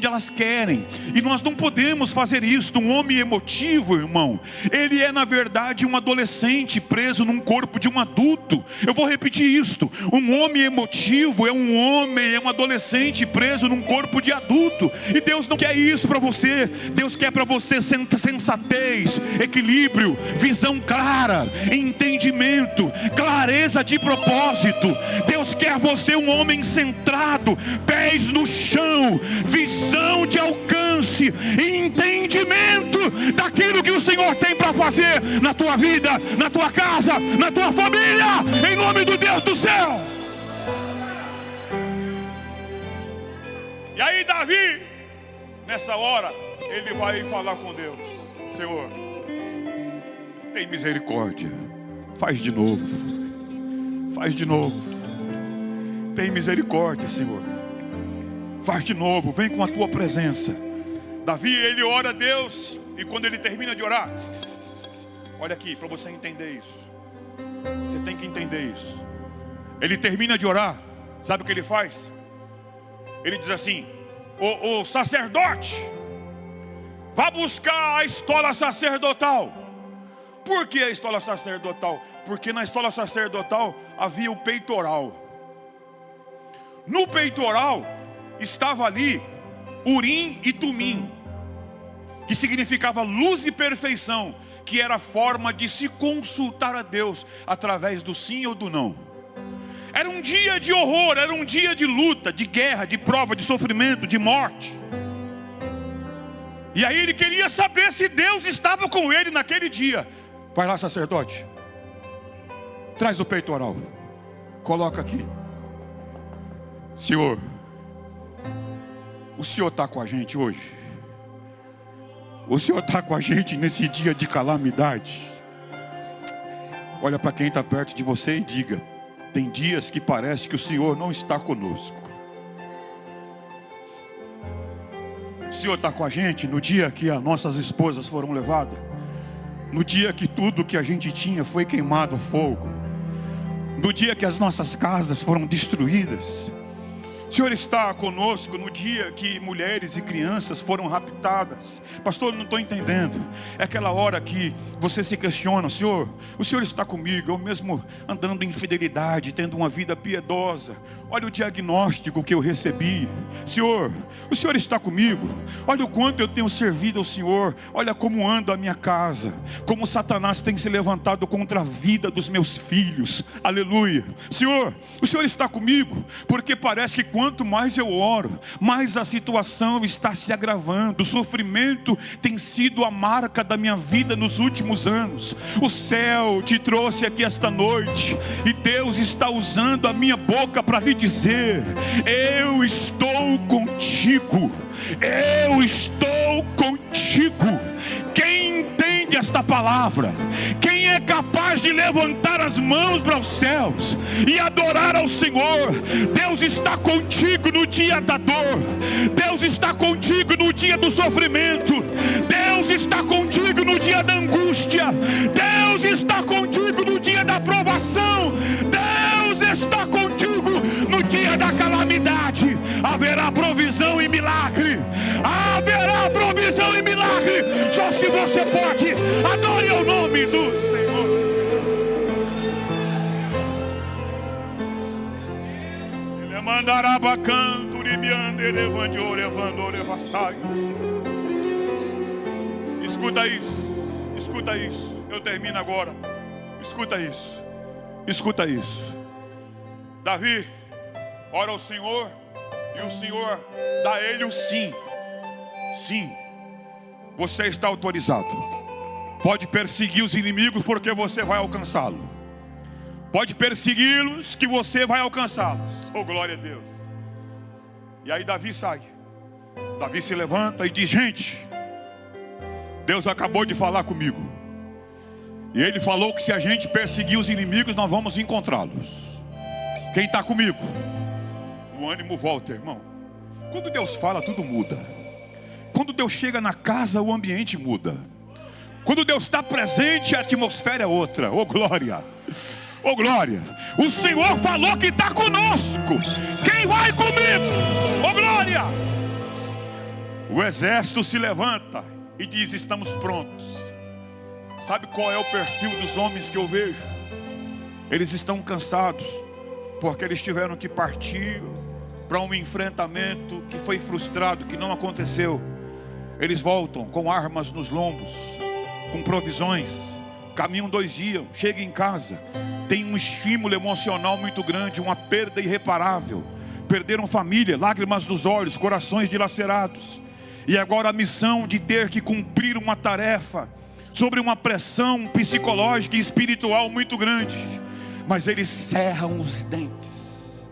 elas querem, e nós não podemos fazer isso. Um homem emotivo, irmão, ele é na verdade um adolescente preso num corpo de um adulto. Eu vou repetir isto: um homem emotivo é um adolescente preso num corpo de adulto. E Deus não quer isso para você. Deus quer para você sensatez, equilíbrio, visão clara, entendimento, clareza de propósito. Deus quer você um homem centrado, pés no chão, visão de alcance, entendimento daquilo que o Senhor tem para fazer na tua vida, na tua casa, na tua família, em nome do Deus do céu. E aí Davi, nessa hora, ele vai falar com Deus: Senhor, tem misericórdia, faz de novo, tem misericórdia, Senhor, faz de novo, vem com a tua presença. Davi, ele ora a Deus, e quando ele termina de orar, olha aqui, para você entender isso, você tem que entender isso. Ele termina de orar, sabe o que ele faz? Ele diz assim: o sacerdote, vá buscar a estola sacerdotal. Por que a estola sacerdotal? Porque na estola sacerdotal havia o peitoral. No peitoral estava ali Urim e Tumim, que significava luz e perfeição, que era a forma de se consultar a Deus através do sim ou do não. Era um dia de horror, era um dia de luta, de guerra, de prova, de sofrimento, de morte. E aí ele queria saber se Deus estava com ele naquele dia. Vai lá, sacerdote, traz o peitoral, coloca aqui. Senhor, o Senhor está com a gente hoje? O Senhor está com a gente nesse dia de calamidade? Olha para quem está perto de você e diga: tem dias que parece que o Senhor não está conosco. O Senhor está com a gente no dia que as nossas esposas foram levadas, no dia que tudo que a gente tinha foi queimado a fogo, no dia que as nossas casas foram destruídas. O Senhor está conosco no dia que mulheres e crianças foram raptadas. Pastor, eu não estou entendendo. É aquela hora que você se questiona: Senhor, o Senhor está comigo, eu mesmo andando em fidelidade, tendo uma vida piedosa. Olha o diagnóstico que eu recebi. Senhor, o Senhor está comigo. Olha o quanto eu tenho servido ao Senhor. Olha como anda a minha casa, como Satanás tem se levantado contra a vida dos meus filhos. Aleluia. Senhor, o Senhor está comigo. Porque parece que quando quanto mais eu oro, mais a situação está se agravando. O sofrimento tem sido a marca da minha vida nos últimos anos. O céu te trouxe aqui esta noite, e Deus está usando a minha boca para lhe dizer: eu estou contigo, eu estou contigo. Quem entende esta palavra? Quem é capaz de levantar as mãos para os céus e adorar ao Senhor? Deus está contigo no dia da dor, Deus está contigo no dia do sofrimento, Deus está contigo no dia da angústia, Deus está contigo no dia da provação, Deus está contigo no dia da calamidade. Haverá provisão e milagre, haverá provisão e milagre. Só se você pode, adore o nome do Senhor. Ele mandará bacanto, ribiande, levante, levando, levassaios. Escuta isso, escuta isso. Eu termino agora. Escuta isso, escuta isso. Davi ora ao Senhor, e o Senhor dá a ele o sim. Sim, você está autorizado. Pode perseguir os inimigos, porque você vai alcançá-lo. Pode persegui-los, que você vai alcançá-los. Oh, glória a Deus. E aí Davi sai. Davi se levanta e diz: gente, Deus acabou de falar comigo, e Ele falou que se a gente perseguir os inimigos, nós vamos encontrá-los. Quem está comigo? O ânimo volta, irmão. Quando Deus fala, tudo muda. Quando Deus chega na casa, o ambiente muda. Quando Deus está presente, a atmosfera é outra. Oh, glória! Oh, glória! O Senhor falou que está conosco. Quem vai comigo? Oh, glória! O exército se levanta e diz: estamos prontos. Sabe qual é o perfil dos homens que eu vejo? Eles estão cansados, porque eles tiveram que partir para um enfrentamento que foi frustrado, que não aconteceu. Eles voltam com armas nos lombos, com provisões, caminham 2 dias, chegam em casa, tem um estímulo emocional muito grande, uma perda irreparável. Perderam família, lágrimas nos olhos, corações dilacerados. E agora a missão de ter que cumprir uma tarefa, sobre uma pressão psicológica e espiritual muito grande. Mas eles cerram os dentes,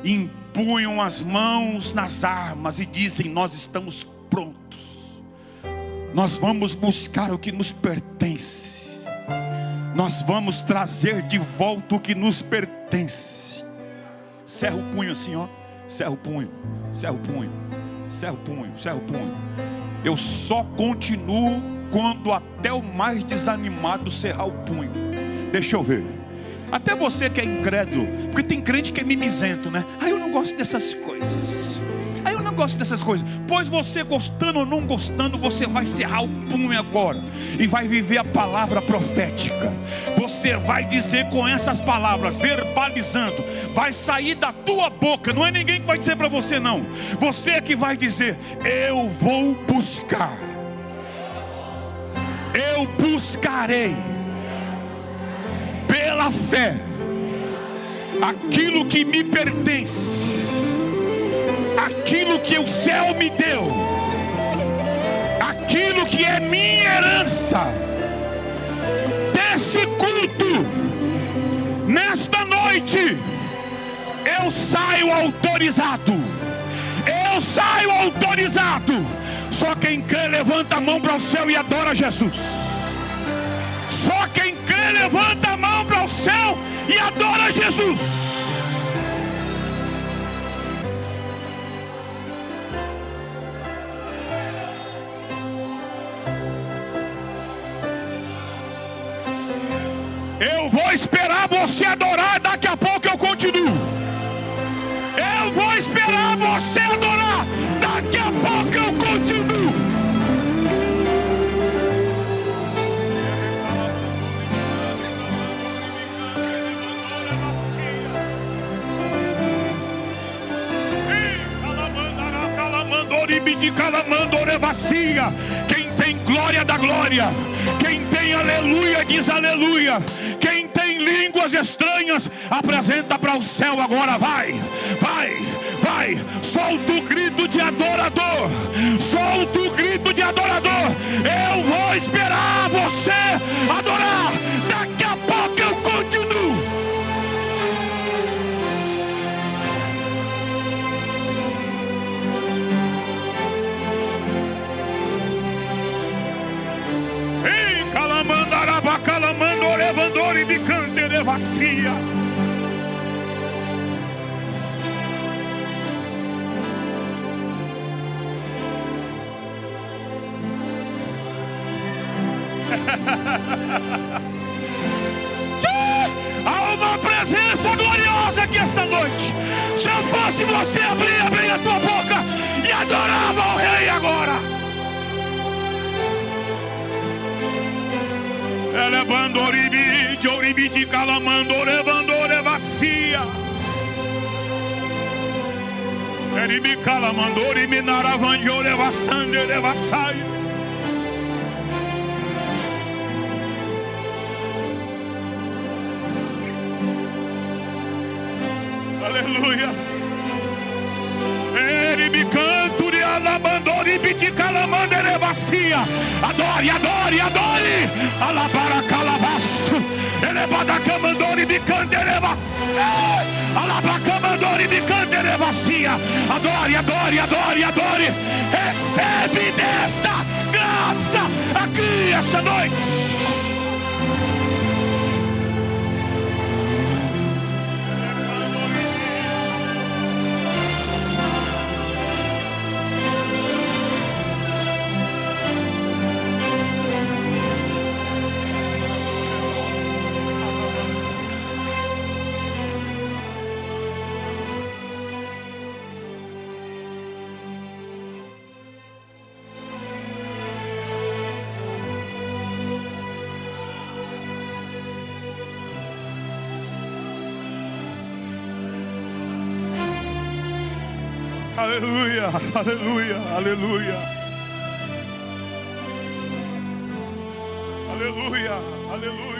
empunham as mãos nas armas e dizem: nós estamos prontos, nós vamos buscar o que nos pertence, nós vamos trazer de volta o que nos pertence. Cerra o punho assim, ó. Cerra o punho, cerra o punho, cerra o punho, cerra o punho. Eu só continuo quando até o mais desanimado cerrar o punho. Deixa eu ver. Até você que é incrédulo, porque tem crente que é mimizento, né? Eu não gosto dessas coisas. Eu não gosto dessas coisas. Pois você, gostando ou não gostando, você vai cerrar o punho agora e vai viver a palavra profética. Você vai dizer com essas palavras, verbalizando, vai sair da tua boca. Não é ninguém que vai dizer para você, não. Você é que vai dizer: eu vou buscar, eu buscarei pela fé aquilo que me pertence, aquilo que o céu me deu, aquilo que é minha herança. Desse culto, nesta noite, eu saio autorizado. Eu saio autorizado. Só quem crê levanta a mão para o céu e adora Jesus. Só quem crê levanta a mão para o céu e adora Jesus. Eu vou esperar você adorar, daqui a pouco eu continuo. Eu vou esperar você adorar, daqui a pouco eu continuo. Quem tem glória da glória, quem tem aleluia diz aleluia, quem tem língua línguas estranhas, apresenta para o céu agora. Vai, vai, vai. Solta o grito de adorador. Solta o grito de adorador. Eu vou esperar você adorar. Daqui a pouco eu continuo. Ei, calamandaraba, calamando, levandori de cantere vacia. Há uma presença gloriosa aqui esta noite. Se eu fosse você, abrir a tua boca e adorava ao Rei agora. Elebandoribi, Joribiti, Calamandore, Vandore, Vacia. Eribi, Calamandore, Minaravanjore, Vassandere, Vassaias. Aleluia. Eribi, canto de Alabandore, Biti, Calamandere, Vacia. Adore, adore, adore. Alabara, Calavaço. Elebada, Camandore, Bicantereva. Alabacamandore, Bicantereva, Cia. Adore, adore, adore, adore. Recebe desta graça aqui essa noite. Aleluia, aleluia, aleluia. Aleluia, aleluia.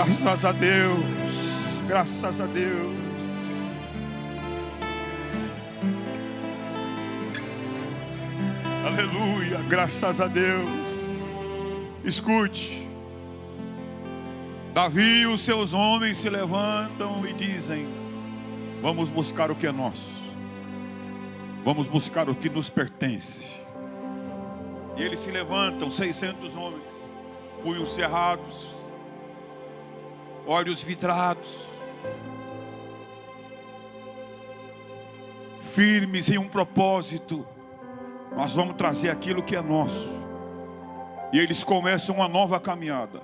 Graças a Deus, graças a Deus. Aleluia, graças a Deus. Escute. Davi e os seus homens se levantam e dizem: vamos buscar o que é nosso. Vamos buscar o que nos pertence. E eles se levantam, 600 homens, punhos cerrados, olhos vidrados, firmes em um propósito. Nós vamos trazer aquilo que é nosso. E eles começam uma nova caminhada.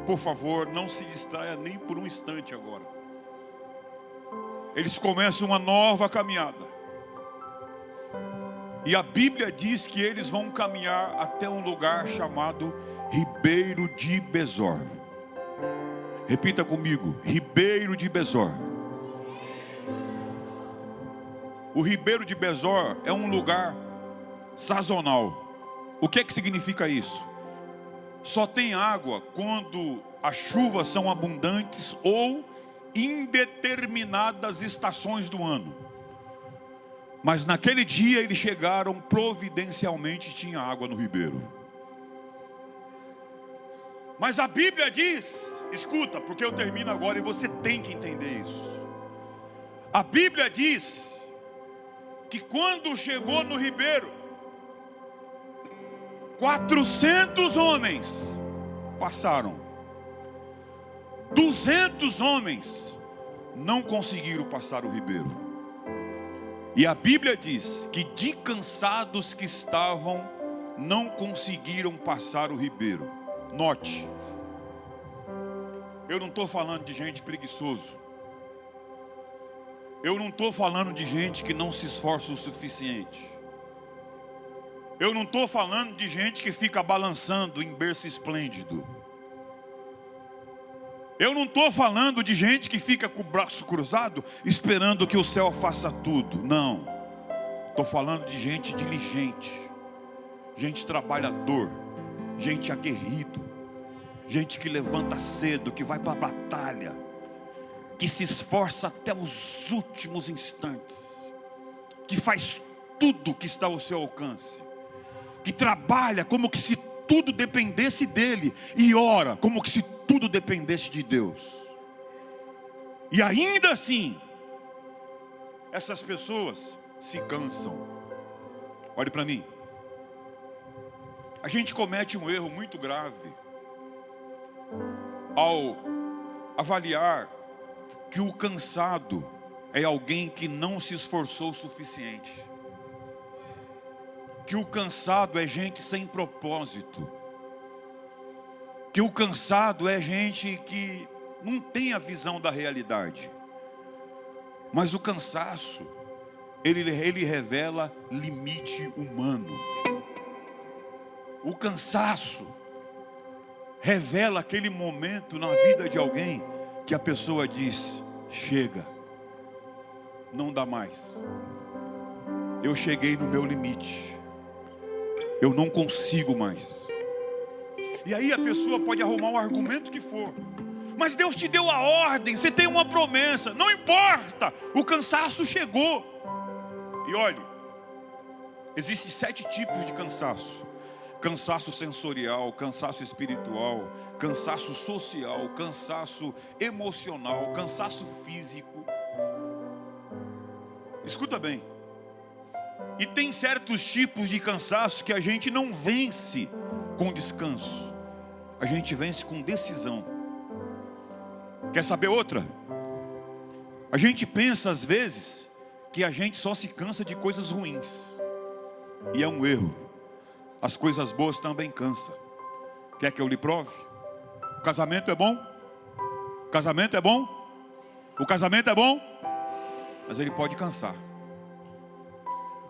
Por favor, não se distraia nem por um instante agora. Eles começam uma nova caminhada. E a Bíblia diz que eles vão caminhar até um lugar chamado Ribeiro de Besor. Repita comigo: Ribeiro de Besor. O Ribeiro de Besor é um lugar sazonal. O que é que significa isso? Só tem água quando as chuvas são abundantes ou em determinadas estações do ano. Mas naquele dia eles chegaram providencialmente, tinha água no ribeiro. Mas a Bíblia diz, escuta, porque eu termino agora e você tem que entender isso. A Bíblia diz que quando chegou no ribeiro, 400 homens passaram. 200 homens não conseguiram passar o ribeiro. E a Bíblia diz que de cansados que estavam, não conseguiram passar o ribeiro. Note, eu não estou falando de gente preguiçoso. Eu não estou falando de gente que não se esforça o suficiente. Eu não estou falando de gente que fica balançando em berço esplêndido. Eu não estou falando de gente que fica com o braço cruzado esperando que o céu faça tudo. Não. Estou falando de gente diligente, gente trabalhador, gente aguerrido, gente que levanta cedo, que vai para a batalha, que se esforça até os últimos instantes, que faz tudo que está ao seu alcance, que trabalha como que se tudo dependesse dele e ora como que se tudo dependesse de Deus. E ainda assim, essas pessoas se cansam. Olhe para mim. A gente comete um erro muito grave ao avaliar que o cansado é alguém que não se esforçou o suficiente. Que o cansado é gente sem propósito. Que o cansado é gente que não tem a visão da realidade. Mas o cansaço, ele revela limite humano. O cansaço revela aquele momento na vida de alguém que a pessoa diz: chega, não dá mais. Eu cheguei no meu limite. Eu não consigo mais. E aí a pessoa pode arrumar o argumento que for. Mas Deus te deu a ordem, você tem uma promessa. Não importa, o cansaço chegou. E olhe, existem 7 tipos de cansaço. Cansaço sensorial, cansaço espiritual, cansaço social, cansaço emocional, cansaço físico. Escuta bem. E tem certos tipos de cansaço que a gente não vence com descanso. A gente vence com decisão. Quer saber outra? A gente pensa às vezes que a gente só se cansa de coisas ruins. E é um erro. As coisas boas também cansam. Quer que eu lhe prove? O casamento é bom? O casamento é bom? O casamento é bom? Mas ele pode cansar.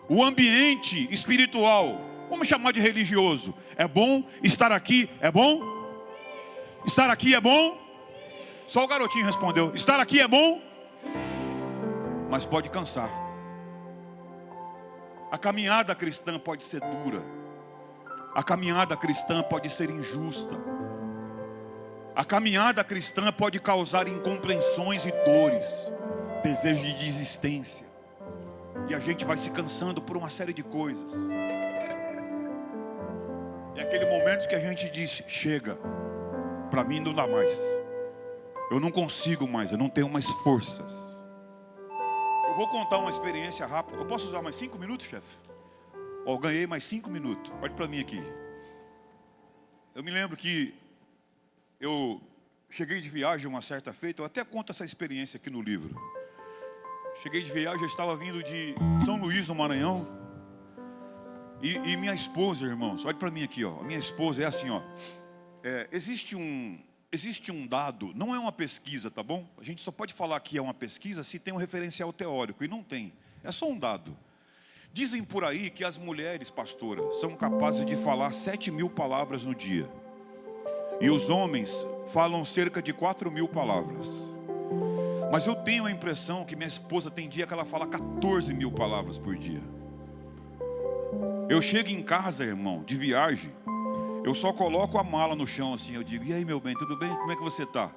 O ambiente espiritual, vamos chamar de religioso, é bom? Estar aqui é bom? Estar aqui é bom? Só o garotinho respondeu: estar aqui é bom? Mas pode cansar. A caminhada cristã pode ser dura. A caminhada cristã pode ser injusta. A caminhada cristã pode causar incompreensões e dores, desejo de desistência. E a gente vai se cansando por uma série de coisas. É aquele momento que a gente diz: chega, para mim não dá mais. Eu não consigo mais, eu não tenho mais forças. Eu vou contar uma experiência rápida. Eu posso usar mais 5 minutos, chefe? Eu ganhei mais 5 minutos. Olhe para mim aqui. Eu me lembro que eu cheguei de viagem uma certa feita. Eu até conto essa experiência aqui no livro. Cheguei de viagem, eu estava vindo de São Luís, no Maranhão. E minha esposa, irmãos, olhe para mim aqui, ó. Minha esposa é assim, ó. Existe um dado, não é uma pesquisa, tá bom? A gente só pode falar que é uma pesquisa se tem um referencial teórico, e não tem. É só um dado. Dizem por aí que as mulheres, pastora, são capazes de falar 7.000 palavras no dia. E os homens falam cerca de 4.000 palavras. Mas eu tenho a impressão que minha esposa tem dia que ela fala 14.000 palavras por dia. Eu chego em casa, irmão, de viagem, eu só coloco a mala no chão assim, eu digo: e aí, meu bem, tudo bem? Como é que você está?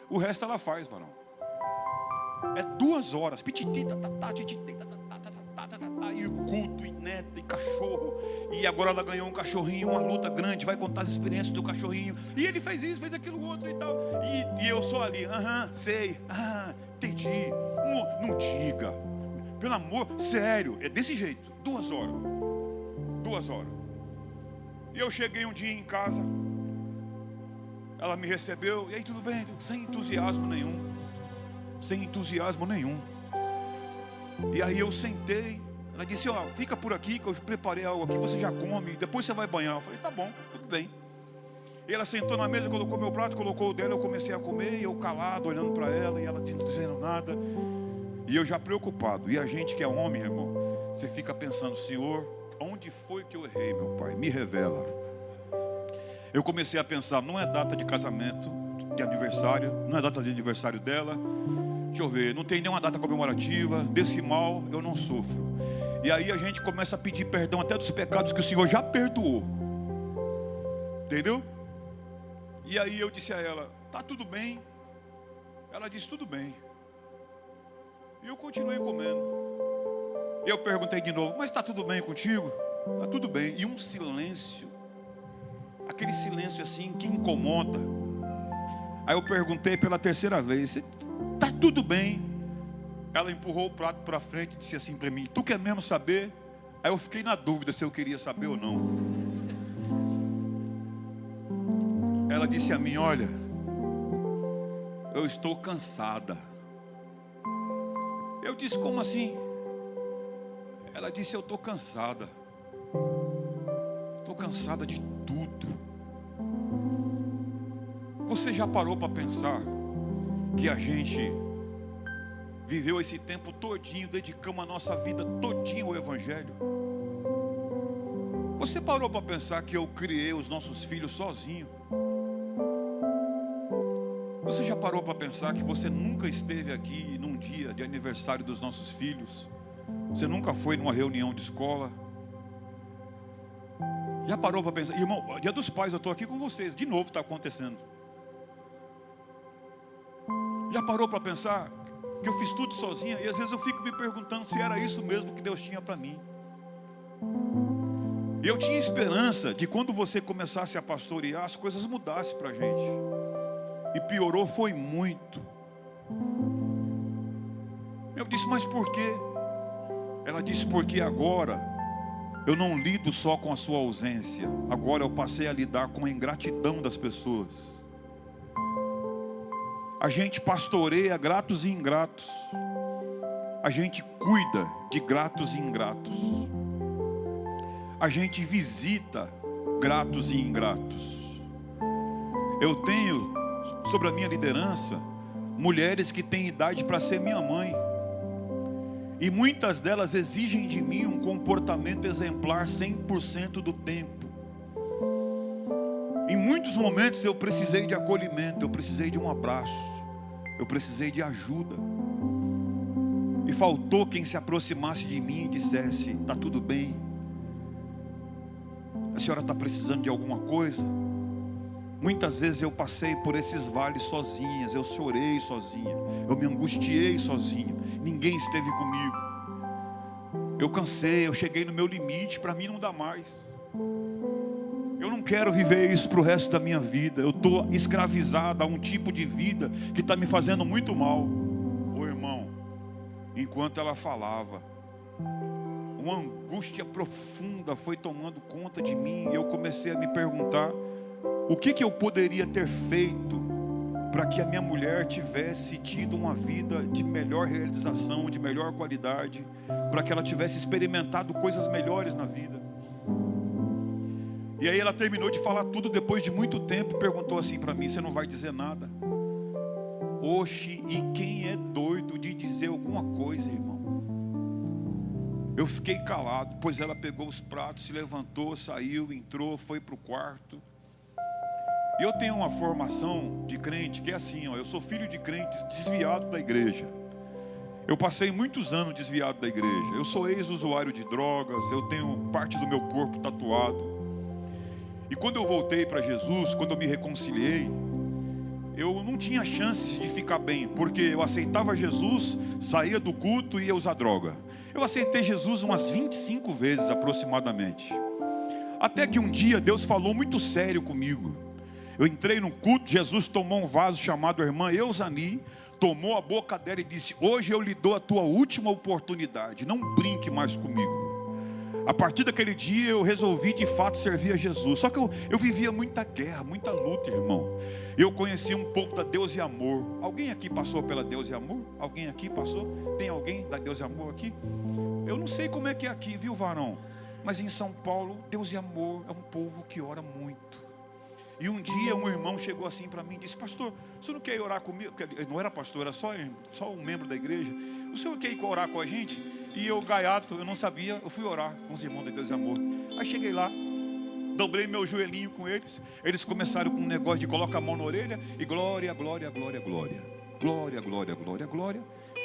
O resto ela faz, varão. É 2 horas, pititita, e culto, e neta, e cachorro. E agora ela ganhou um cachorrinho, uma luta grande, vai contar as experiências do cachorrinho. E ele fez isso, fez aquilo outro e tal. E eu só ali, sei, entendi. Não diga, pelo amor, sério, é desse jeito. 2 horas. 2 horas. E eu cheguei um dia em casa, ela me recebeu, e aí, tudo bem? Sem entusiasmo nenhum. Sem entusiasmo nenhum. E aí eu sentei, ela disse: ó, fica por aqui que eu preparei algo aqui, você já come, depois você vai banhar. Eu falei: tá bom, tudo bem. E ela sentou na mesa, colocou meu prato, colocou o dela, eu comecei a comer, e eu calado, olhando para ela, e ela não dizendo nada. E eu já preocupado. E a gente que é homem, irmão, você fica pensando: Senhor, onde foi que eu errei, meu pai? Me revela. Eu comecei a pensar: não é data de casamento, de aniversário, não é data de aniversário dela. Deixa eu ver, não tem nenhuma data comemorativa, desse mal eu não sofro. E aí a gente começa a pedir perdão até dos pecados que o Senhor já perdoou. Entendeu? E aí eu disse a ela: tá tudo bem? Ela disse: tudo bem. E eu continuei comendo. E eu perguntei de novo: mas está tudo bem contigo? Está tudo bem. E um silêncio, aquele silêncio assim que incomoda. Aí eu perguntei pela 3ª vez: está tudo bem? Ela empurrou o prato para frente e disse assim para mim: tu quer mesmo saber? Aí eu fiquei na dúvida se eu queria saber ou não. Ela disse a mim: olha, eu estou cansada. Eu disse: como assim? Ela disse: eu estou cansada. Estou cansada de tudo. Você já parou para pensar que a gente viveu esse tempo todinho, dedicamos a nossa vida todinho ao Evangelho? Você parou para pensar que eu criei os nossos filhos sozinho? Você já parou para pensar que você nunca esteve aqui num dia de aniversário dos nossos filhos? Você nunca foi numa reunião de escola? Já parou para pensar? Irmão, dia dos pais eu estou aqui com vocês. De novo está acontecendo. Já parou para pensar que eu fiz tudo sozinha? E às vezes eu fico me perguntando se era isso mesmo que Deus tinha para mim. E eu tinha esperança de quando você começasse a pastorear, as coisas mudassem para a gente. E piorou foi muito. Eu disse: mas por quê? Ela disse: porque agora eu não lido só com a sua ausência. Agora eu passei a lidar com a ingratidão das pessoas. A gente pastoreia gratos e ingratos. A gente cuida de gratos e ingratos. A gente visita gratos e ingratos. Eu tenho sobre a minha liderança mulheres que têm idade para ser minha mãe. E muitas delas exigem de mim um comportamento exemplar 100% do tempo. Em muitos momentos eu precisei de acolhimento, eu precisei de um abraço, eu precisei de ajuda. E faltou quem se aproximasse de mim e dissesse: está tudo bem? A senhora está precisando de alguma coisa? Muitas vezes eu passei por esses vales sozinhas, eu chorei sozinha, eu me angustiei sozinho, ninguém esteve comigo. Eu cansei, eu cheguei no meu limite, para mim não dá mais. Eu não quero viver isso para o resto da minha vida. Eu estou escravizado a um tipo de vida que está me fazendo muito mal. Ô irmão, enquanto ela falava, uma angústia profunda foi tomando conta de mim. E eu comecei a me perguntar, o que eu poderia ter feito para que a minha mulher tivesse tido uma vida de melhor realização, de melhor qualidade, para que ela tivesse experimentado coisas melhores na vida. E aí ela terminou de falar tudo depois de muito tempo, perguntou assim para mim, você não vai dizer nada? Oxe, e quem é doido de dizer alguma coisa, irmão? Eu fiquei calado, pois ela pegou os pratos, se levantou, saiu, entrou, foi para o quarto. E eu tenho uma formação de crente que é assim, ó, eu sou filho de crentes desviado da igreja. Eu passei muitos anos desviado da igreja. Eu sou ex-usuário de drogas, eu tenho parte do meu corpo tatuado. E quando eu voltei para Jesus, quando eu me reconciliei, eu não tinha chance de ficar bem, porque eu aceitava Jesus, saía do culto e ia usar droga. Eu aceitei Jesus umas 25 vezes aproximadamente. Até que um dia Deus falou muito sério comigo. Eu entrei no culto, Jesus tomou um vaso chamado irmã Eusani, tomou a boca dela e disse, hoje eu lhe dou a tua última oportunidade, não brinque mais comigo. A partir daquele dia eu resolvi de fato servir a Jesus. Só que eu vivia muita guerra, muita luta, irmão. Eu conheci um povo da Deus e Amor. Alguém aqui passou pela Deus e Amor? Alguém aqui passou? Tem alguém da Deus e Amor aqui? Eu não sei como é que é aqui, viu, varão? Mas em São Paulo, Deus e Amor é um povo que ora muito. E um dia um irmão chegou assim para mim e disse, pastor, o senhor não quer ir orar comigo? Ele não era pastor, era só um membro da igreja. O senhor quer ir orar com a gente? E eu, gaiato, eu não sabia, eu fui orar com os irmãos de Deus e Amor. Aí cheguei lá, dobrei meu joelhinho com eles. Eles começaram com um negócio de colocar a mão na orelha e glória, glória, glória, glória. Glória, glória, glória, glória.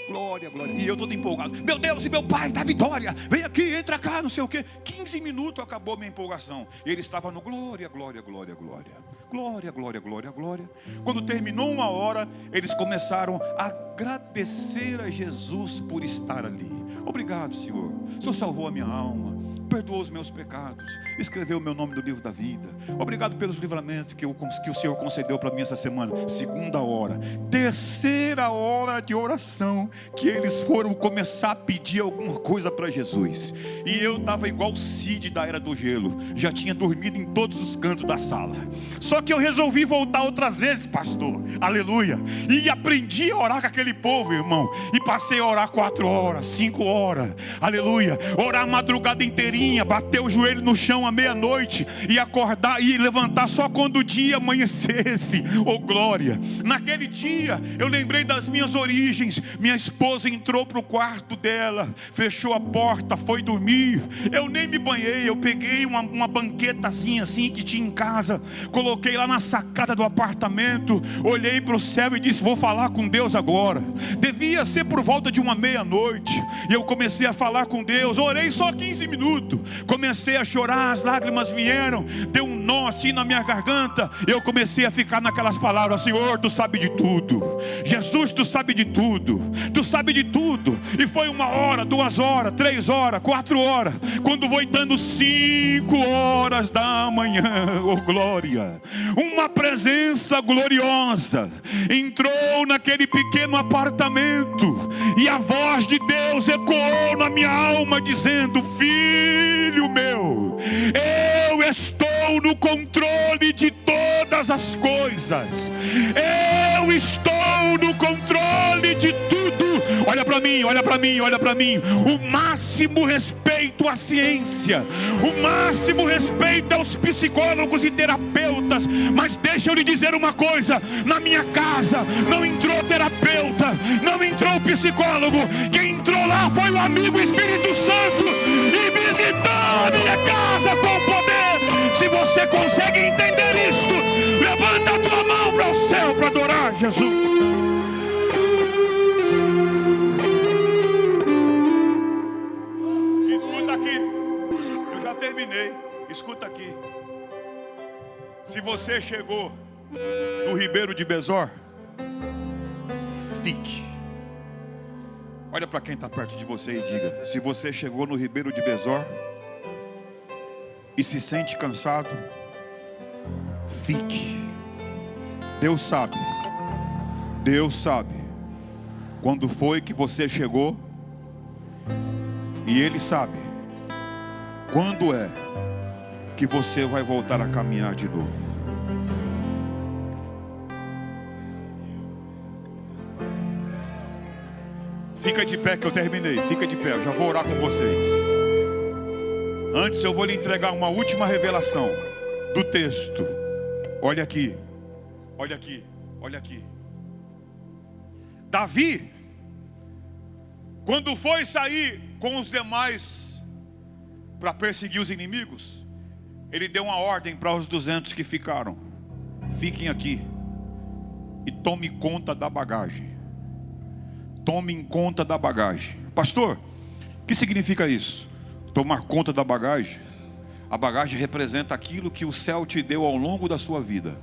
Glória, glória. E eu todo empolgado. Meu Deus e meu Pai da vitória. Vem aqui, entra cá, não sei o que. 15 minutos acabou minha empolgação. E ele estava no glória, glória, glória, glória. Glória, glória, glória, glória. Quando terminou uma hora, eles começaram a agradecer a Jesus por estar ali. Obrigado, Senhor. O Senhor salvou a minha alma, perdoou os meus pecados, escreveu o meu nome no livro da vida. Obrigado pelos livramentos que o Senhor concedeu para mim essa semana. Segunda hora, terceira hora de oração, que eles foram começar a pedir alguma coisa para Jesus. E eu estava igual o Cid da Era do Gelo, já tinha dormido em todos os cantos da sala. Só que eu resolvi voltar outras vezes, pastor, aleluia. E aprendi a orar com aquele povo, irmão. E passei a orar 4 horas, 5 horas, aleluia. Orar a madrugada inteirinha, bater o joelho no chão à meia-noite e acordar e levantar só quando o dia amanhecesse. Oh glória! Naquele dia eu lembrei das minhas origens. Minha esposa entrou para o quarto dela, fechou a porta, foi dormir. Eu nem me banhei, eu peguei uma banquetazinha assim que tinha em casa, coloquei lá na sacada do apartamento, olhei para o céu e disse, vou falar com Deus agora. Devia ser por volta de uma meia-noite, e eu comecei a falar com Deus. Orei só 15 minutos, comecei a chorar, as lágrimas vieram, deu um nó assim na minha garganta. Eu comecei a ficar naquelas palavras, Senhor, tu sabe de tudo, Jesus, tu sabe de tudo, tu sabe de tudo. E foi 1 hora, 2 horas, 3 horas, 4 horas, quando foi dando 5 horas da manhã, oh glória, uma presença gloriosa entrou naquele pequeno apartamento, e a voz de Deus ecoou na minha alma dizendo, filho meu, eu estou no controle de todas as coisas, eu estou no controle de tudo. Olha para mim, olha para mim, olha para mim. O máximo respeito à ciência, o máximo respeito aos psicólogos e terapeutas, mas deixa eu lhe dizer uma coisa, na minha casa não entrou terapeuta, não entrou psicólogo, quem entrou lá foi o amigo Espírito Santo e visitou a minha casa com poder. Se você consegue entender isto, levanta a tua mão para o céu para adorar Jesus. Terminei, escuta aqui. Se você chegou no ribeiro de Besor, fique. Olha para quem está perto de você e diga: se você chegou no ribeiro de Besor e se sente cansado, fique. Deus sabe quando foi que você chegou, e Ele sabe quando é que você vai voltar a caminhar de novo. Fica de pé que eu terminei. Fica de pé, eu já vou orar com vocês. Antes eu vou lhe entregar uma última revelação do texto. Olha aqui. Olha aqui. Olha aqui. Davi, quando foi sair com os demais para perseguir os inimigos, ele deu uma ordem para os 200 que ficaram: fiquem aqui e tome conta da bagagem. Tome conta da bagagem. Pastor, o que significa isso? Tomar conta da bagagem? A bagagem representa aquilo que o céu te deu ao longo da sua vida.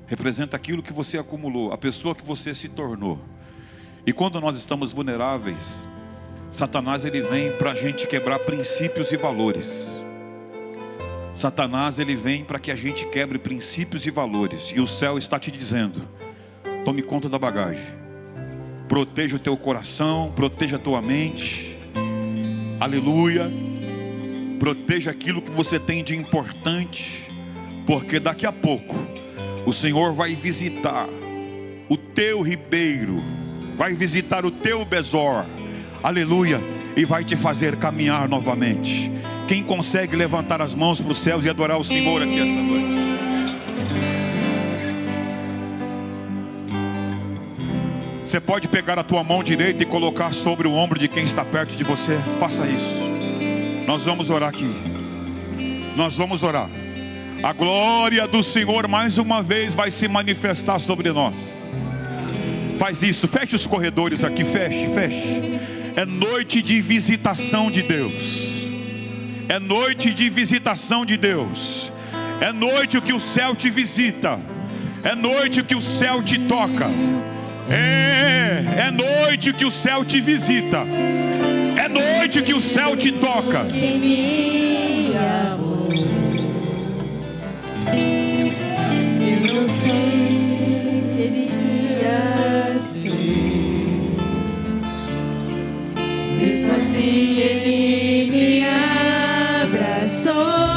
Representa aquilo que você acumulou, a pessoa que você se tornou. E quando nós estamos vulneráveis, Satanás ele vem para a gente quebrar princípios e valores. Satanás ele vem para que a gente quebre princípios e valores. E o céu está te dizendo: tome conta da bagagem. Proteja o teu coração, proteja a tua mente. Aleluia. Proteja aquilo que você tem de importante, porque daqui a pouco o Senhor vai visitar o teu ribeiro, vai visitar o teu Besor. Aleluia. E vai te fazer caminhar novamente. Quem consegue levantar as mãos para os céus e adorar o Senhor aqui essa noite? Você pode pegar a tua mão direita e colocar sobre o ombro de quem está perto de você. Faça isso. Nós vamos orar aqui. Nós vamos orar. A glória do Senhor mais uma vez vai se manifestar sobre nós. Faz isso. Feche os corredores aqui. Feche, feche. É noite de visitação de Deus. É noite de visitação de Deus. É noite que o céu te visita. É noite que o céu te toca. É noite que o céu te visita. É noite que o céu te toca. Quem me amou, eu não sei quem queria ser. Mesmo assim ele me abraçou.